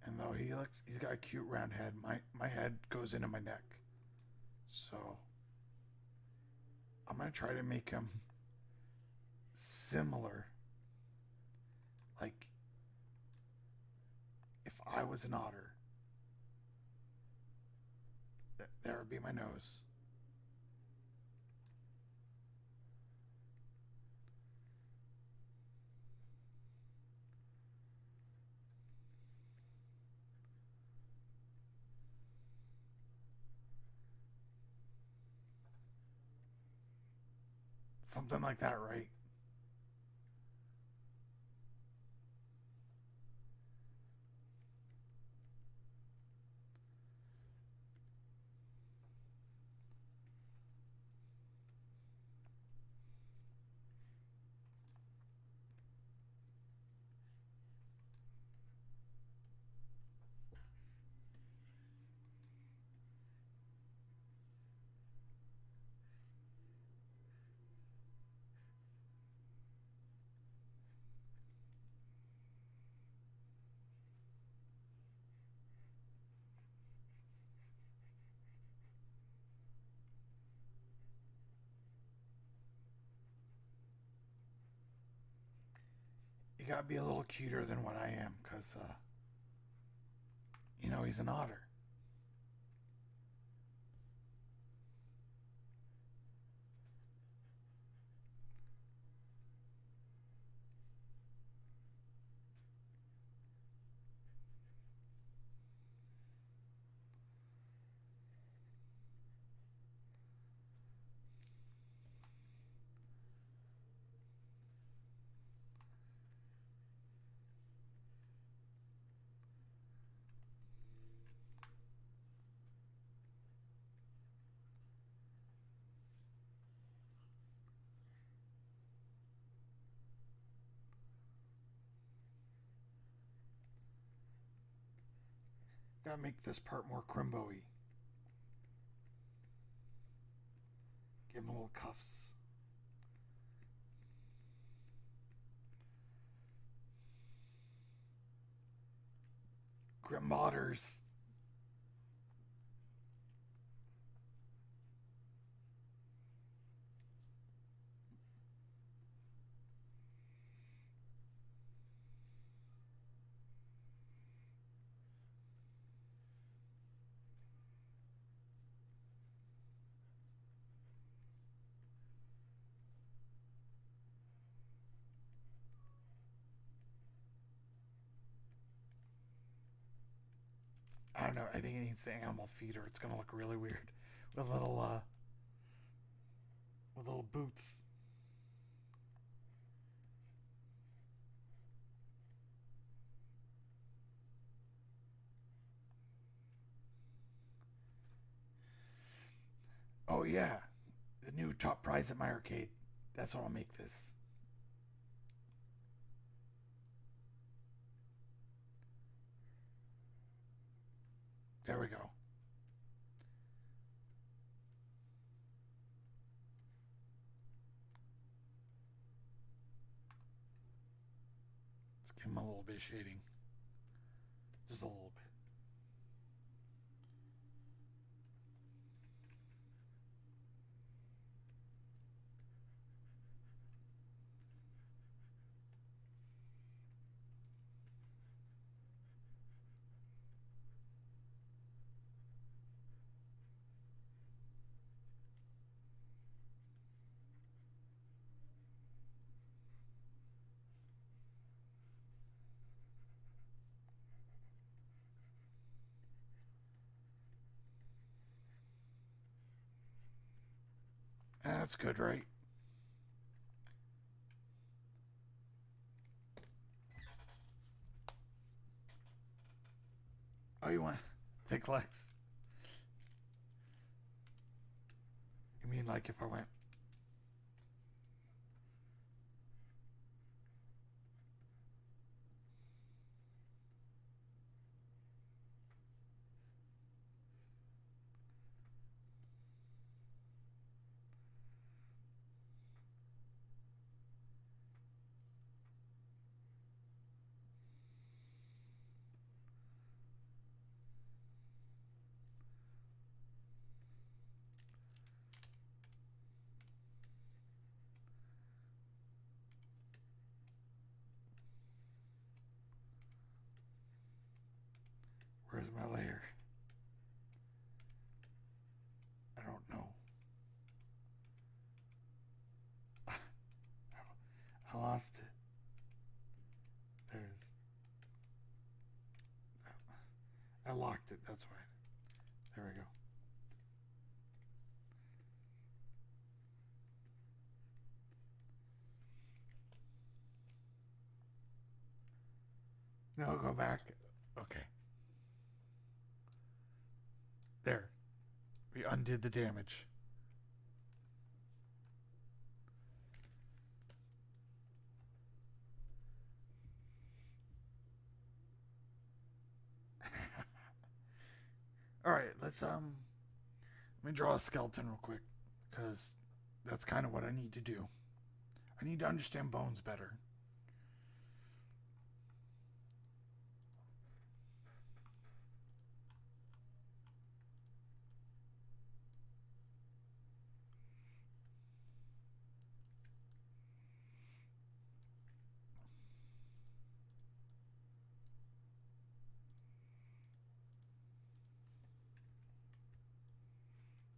And though he's got a cute round head, my head goes into my neck. So I'm gonna try to make him similar. Like if I was an otter, there would be my nose. Something like that, right? You gotta be a little cuter than what I am, because, he's an otter. Gotta make this part more Krimbo-y. Give him little cuffs. Grimodders. I don't know. I think it needs the animal feet, or it's gonna look really weird with little boots. yeah, the new top prize at my arcade. That's what I'll make this. There we go. Let's give him a little bit of shading. Just a little bit. That's good, right? Oh, you want thick legs? You mean like if I went... Where's my layer? I don't know. I lost it. There's... I locked it, that's right. There we go. No, go back. Okay. There. We undid the damage. Alright, let me draw a skeleton real quick, because that's kind of what I need to do. I need to understand bones better.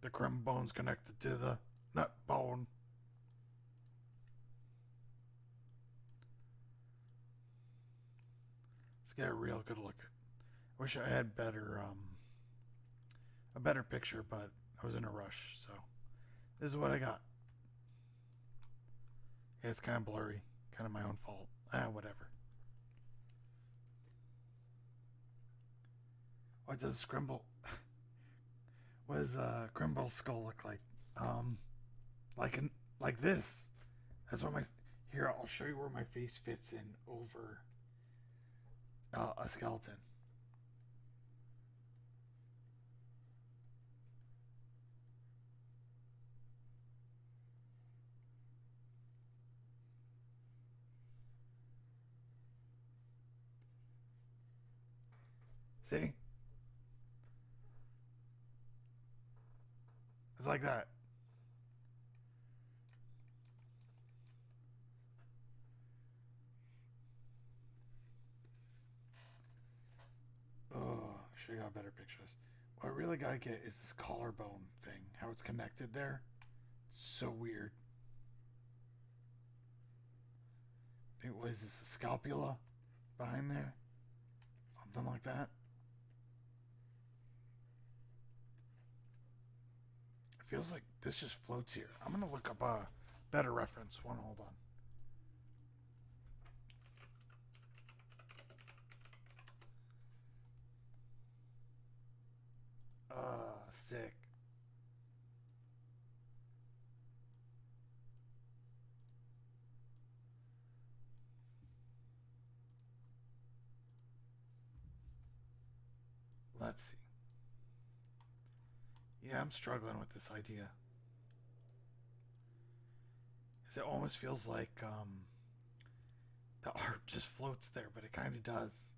The Krimbo bone's connected to the nut bone. Let's get a real good look at. I wish I had a better picture, but I was in a rush, so this is what I got. Yeah, it's kind of blurry, kind of my own fault. Whatever. What does Krimbo? What does Krimbo's skull look like? Like this. That's what my... Here, I'll show you where my face fits in over a skeleton. See? It's like that. Oh, I should have got better pictures. What I really gotta get is this collarbone thing. How it's connected there. It's so weird. I think, what is this? A scapula behind there? Something like that. It feels like this just floats here. I'm gonna look up a better reference. Hold on. Sick. Yeah, I'm struggling with this idea. Because it almost feels like the art just floats there, but it kind of does.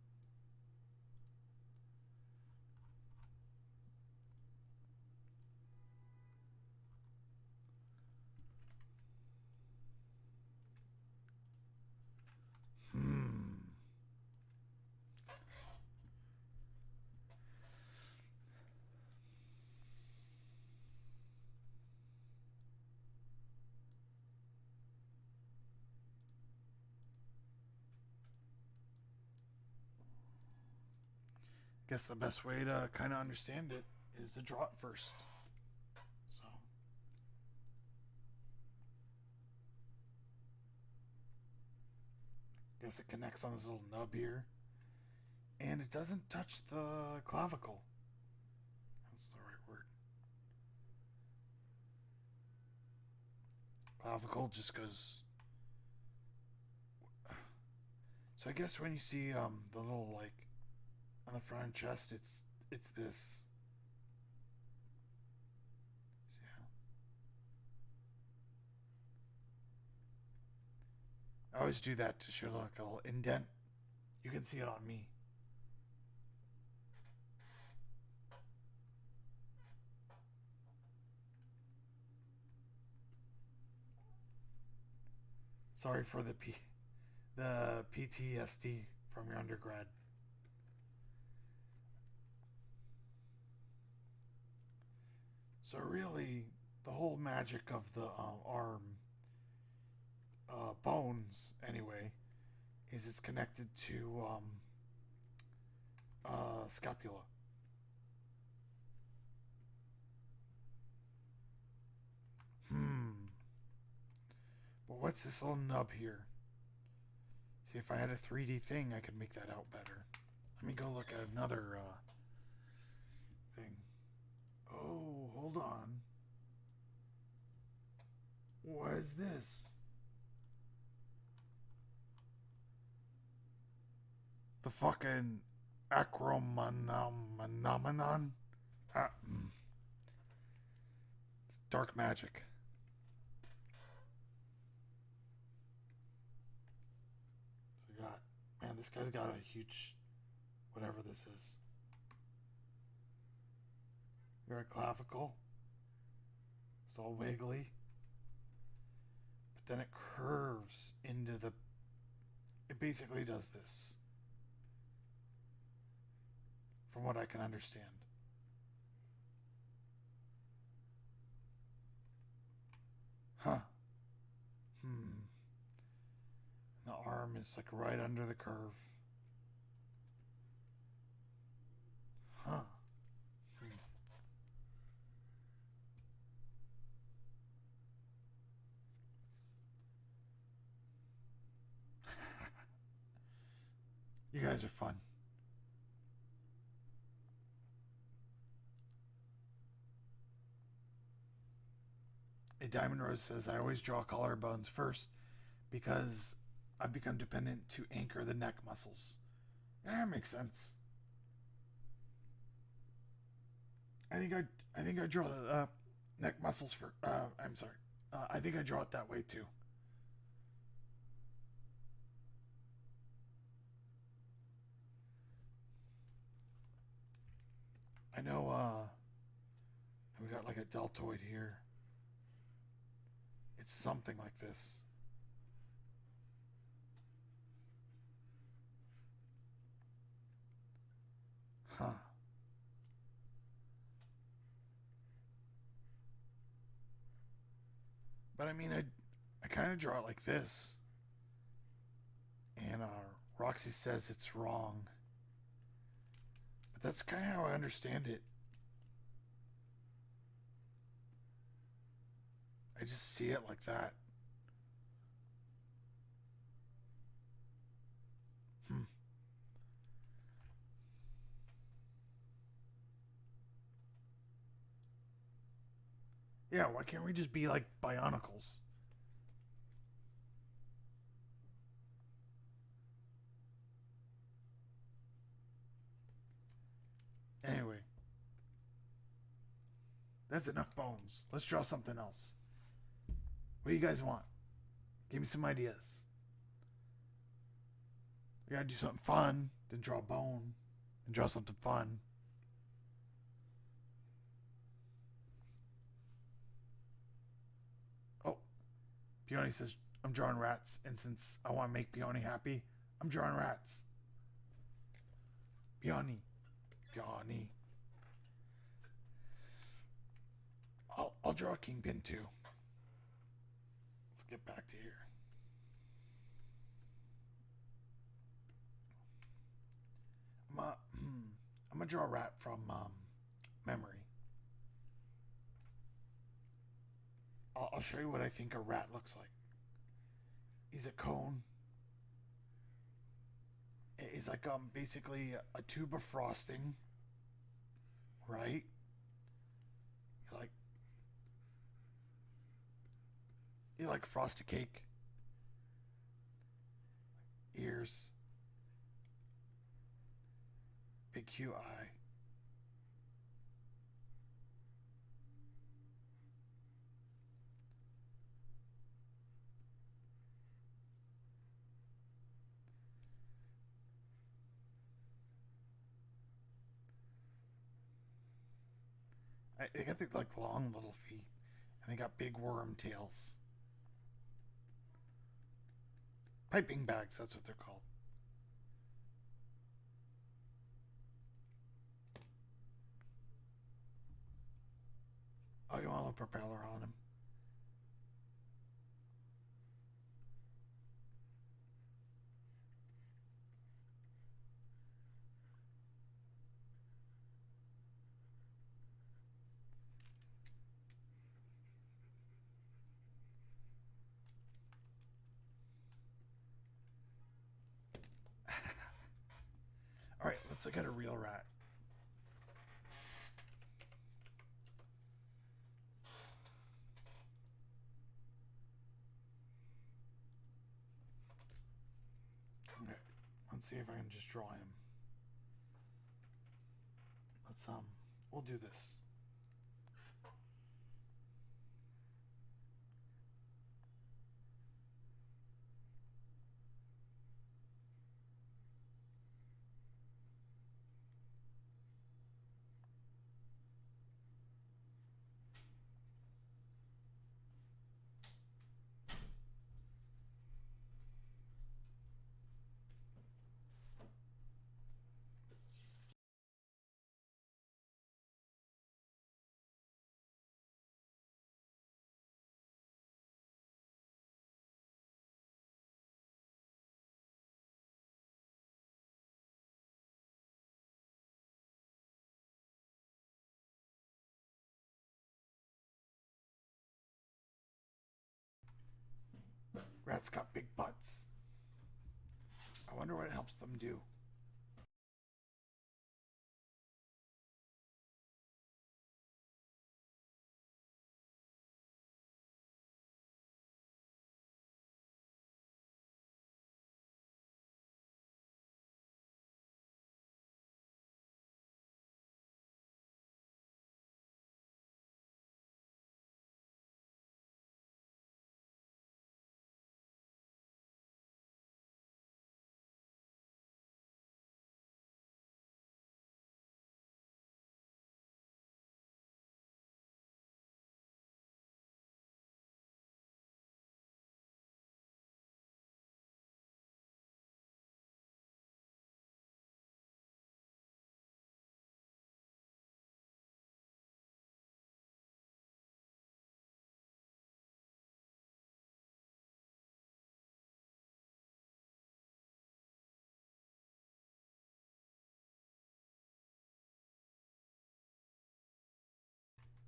Guess the best way to kind of understand it is to draw it first. So. Guess it connects on this little nub here. And it doesn't touch the clavicle. That's the right word. Clavicle just goes. So I guess when you see the little like on the front chest, it's this. See how? I always do that to show like a little indent. You can see it on me. Sorry for the PTSD from your undergrad. So really, the whole magic of the arm bones, anyway, is it's connected to scapula. But what's this little nub here? See, if I had a 3D thing, I could make that out better. Let me go look at another thing. Oh, hold on. What is this? The fucking acromanomenon? It's dark magic. So we got, man, this guy's got a huge, whatever this is. We got a clavicle. It's all wiggly. But then it curves into the, it basically does this. From what I can understand. Huh. The arm is like right under the curve. Huh. You guys are fun. A Diamond Rose says, I always draw collarbones first because I've become dependent to anchor the neck muscles. That makes sense. I think I draw the neck muscles for. I'm sorry. I think I draw it that way too. I know. We got like a deltoid here. It's something like this. Huh. But I mean, I kind of draw it like this. And Roxy says it's wrong. But that's kind of how I understand it. I just see it like that. Yeah, why can't we just be like Bionicles? Anyway. That's enough bones. Let's draw something else. What do you guys want? Give me some ideas. We gotta do something fun, then draw a bone, and draw something fun. Oh, Peony says I'm drawing rats, and since I want to make Peony happy, I'm drawing rats. Peony. Peony. I'll draw a kingpin too. Let's get back to here. I'm gonna draw a rat from memory. I'll show you what I think a rat looks like. He's a cone. He's like basically a tube of frosting, right? You like frosted cake. Ears. Big cute eye. They got the like long little feet, and they got big worm tails. Piping bags, that's what they're called. Oh, you want a propeller on him? Alright, let's look at a real rat. Okay, let's see if I can just draw him. We'll do this. Rats got big butts. I wonder what it helps them do.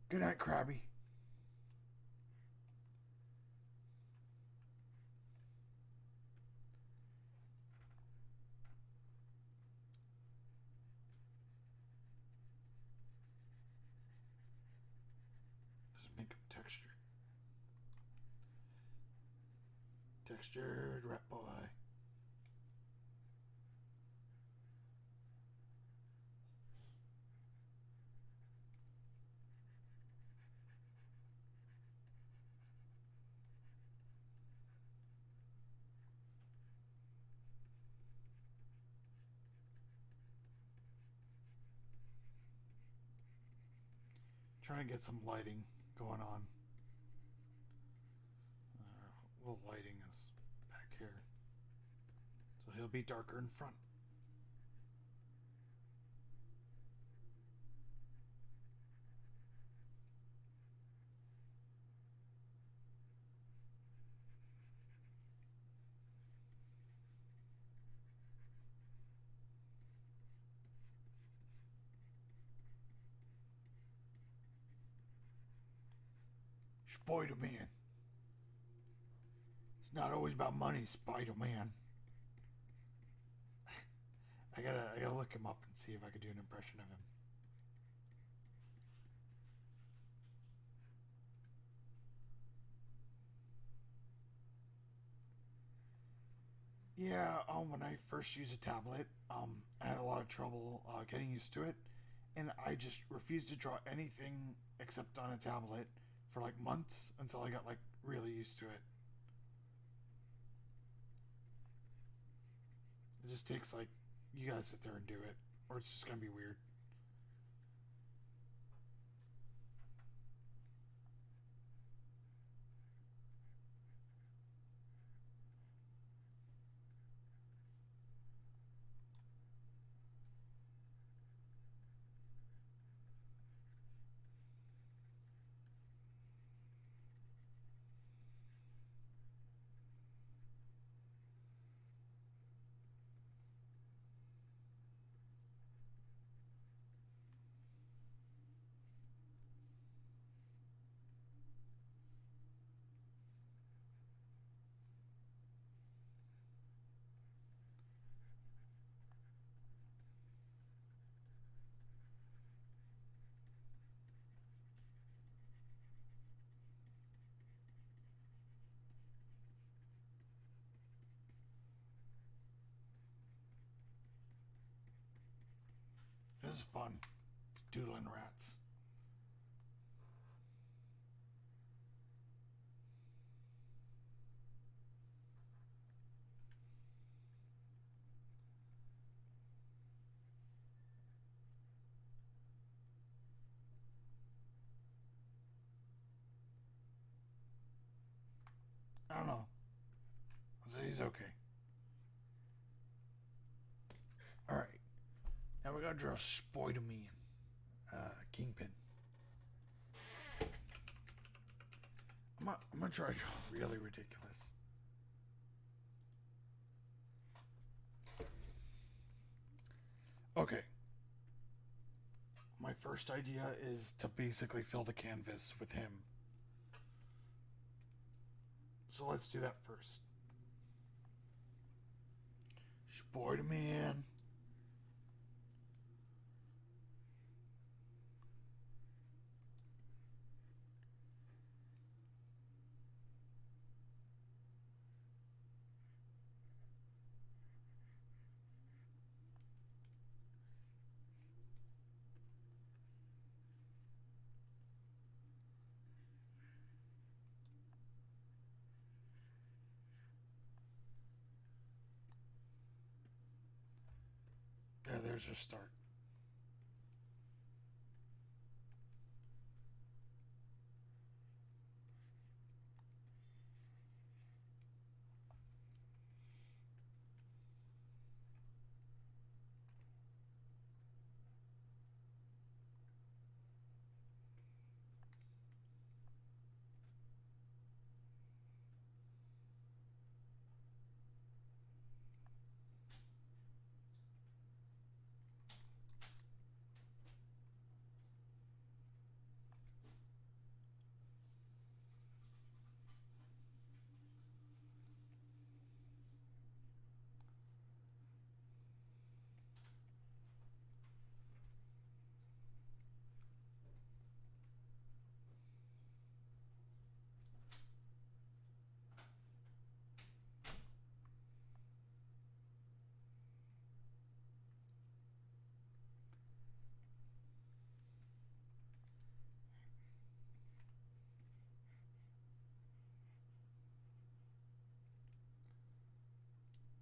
Good night, Krabby. Just make them textured. Textured rat boy. Trying to get some lighting going on. A little lighting is back here. So he'll be darker in front. Spider-Man. It's not always about money, Spider-Man. I gotta look him up and see if I could do an impression of him. Yeah, when I first used a tablet, I had a lot of trouble getting used to it, and I just refused to draw anything except on a tablet for like months until I got like really used to it. It just takes like you guys sit there and do it, or it's just gonna be weird. This is fun. Doodling rats. I don't know. I'll say he's okay. Alright. Now we gotta draw Spider-Man. Kingpin. I'm gonna try to draw really ridiculous. Okay. My first idea is to basically fill the canvas with him. So let's do that first. Spider-Man. Yeah, there's your start.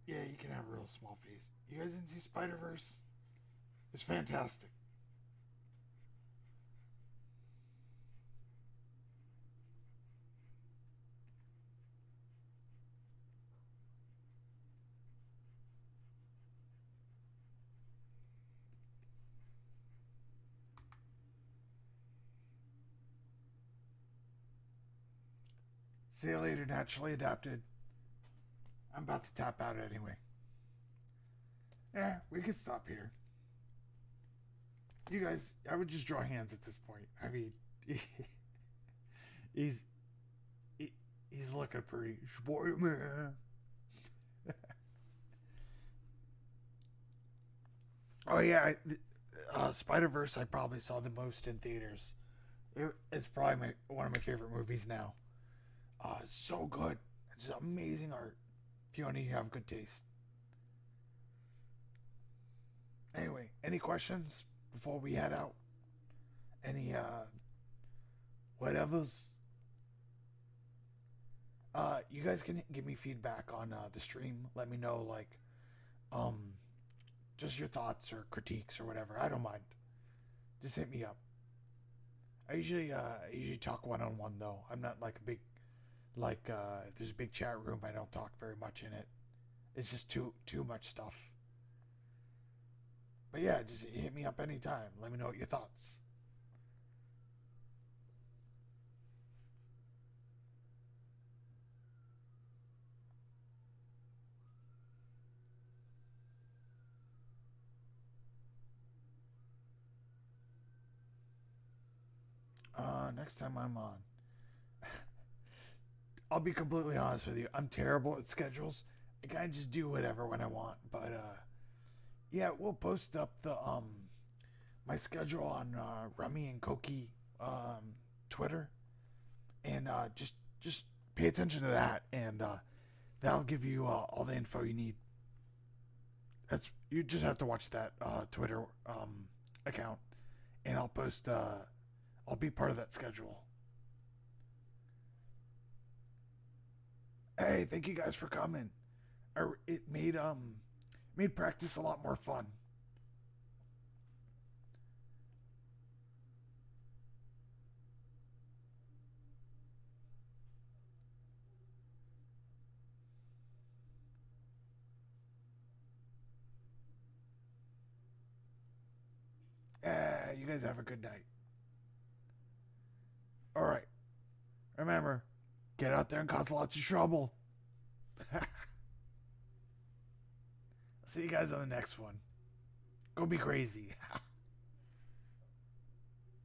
Yeah, you can have a real small face. You guys didn't see Spider-Verse? It's fantastic. See you later, naturally adapted. I'm about to tap out anyway. Yeah, we could stop here. You guys, I would just draw hands at this point. I mean, he's he's looking pretty sport man. Oh yeah, Spider-Verse. I probably saw the most in theaters. It's probably one of my favorite movies now. So good. It's amazing art. If you only have good taste. Anyway, any questions before we head out? Any whatevers? You guys can give me feedback on the stream. Let me know um just your thoughts or critiques or whatever. I don't mind. Just hit me up. I usually talk one on one though. I'm not like a big if there's a big chat room, I don't talk very much in it. It's just too much stuff. But yeah, just hit me up anytime. Let me know what your thoughts. Next time I'm on, I'll be completely honest with you. I'm terrible at schedules. I kind of just do whatever when I want. But yeah, we'll post up the my schedule on Remy and Koki Twitter, and just pay attention to that, and that'll give you all the info you need. That's you just have to watch that Twitter account, and I'll post. I'll be part of that schedule. Hey, thank you guys for coming. It made practice a lot more fun. You guys have a good night. All right. Remember, get out there and cause lots of trouble. I'll see you guys on the next one. Go be crazy.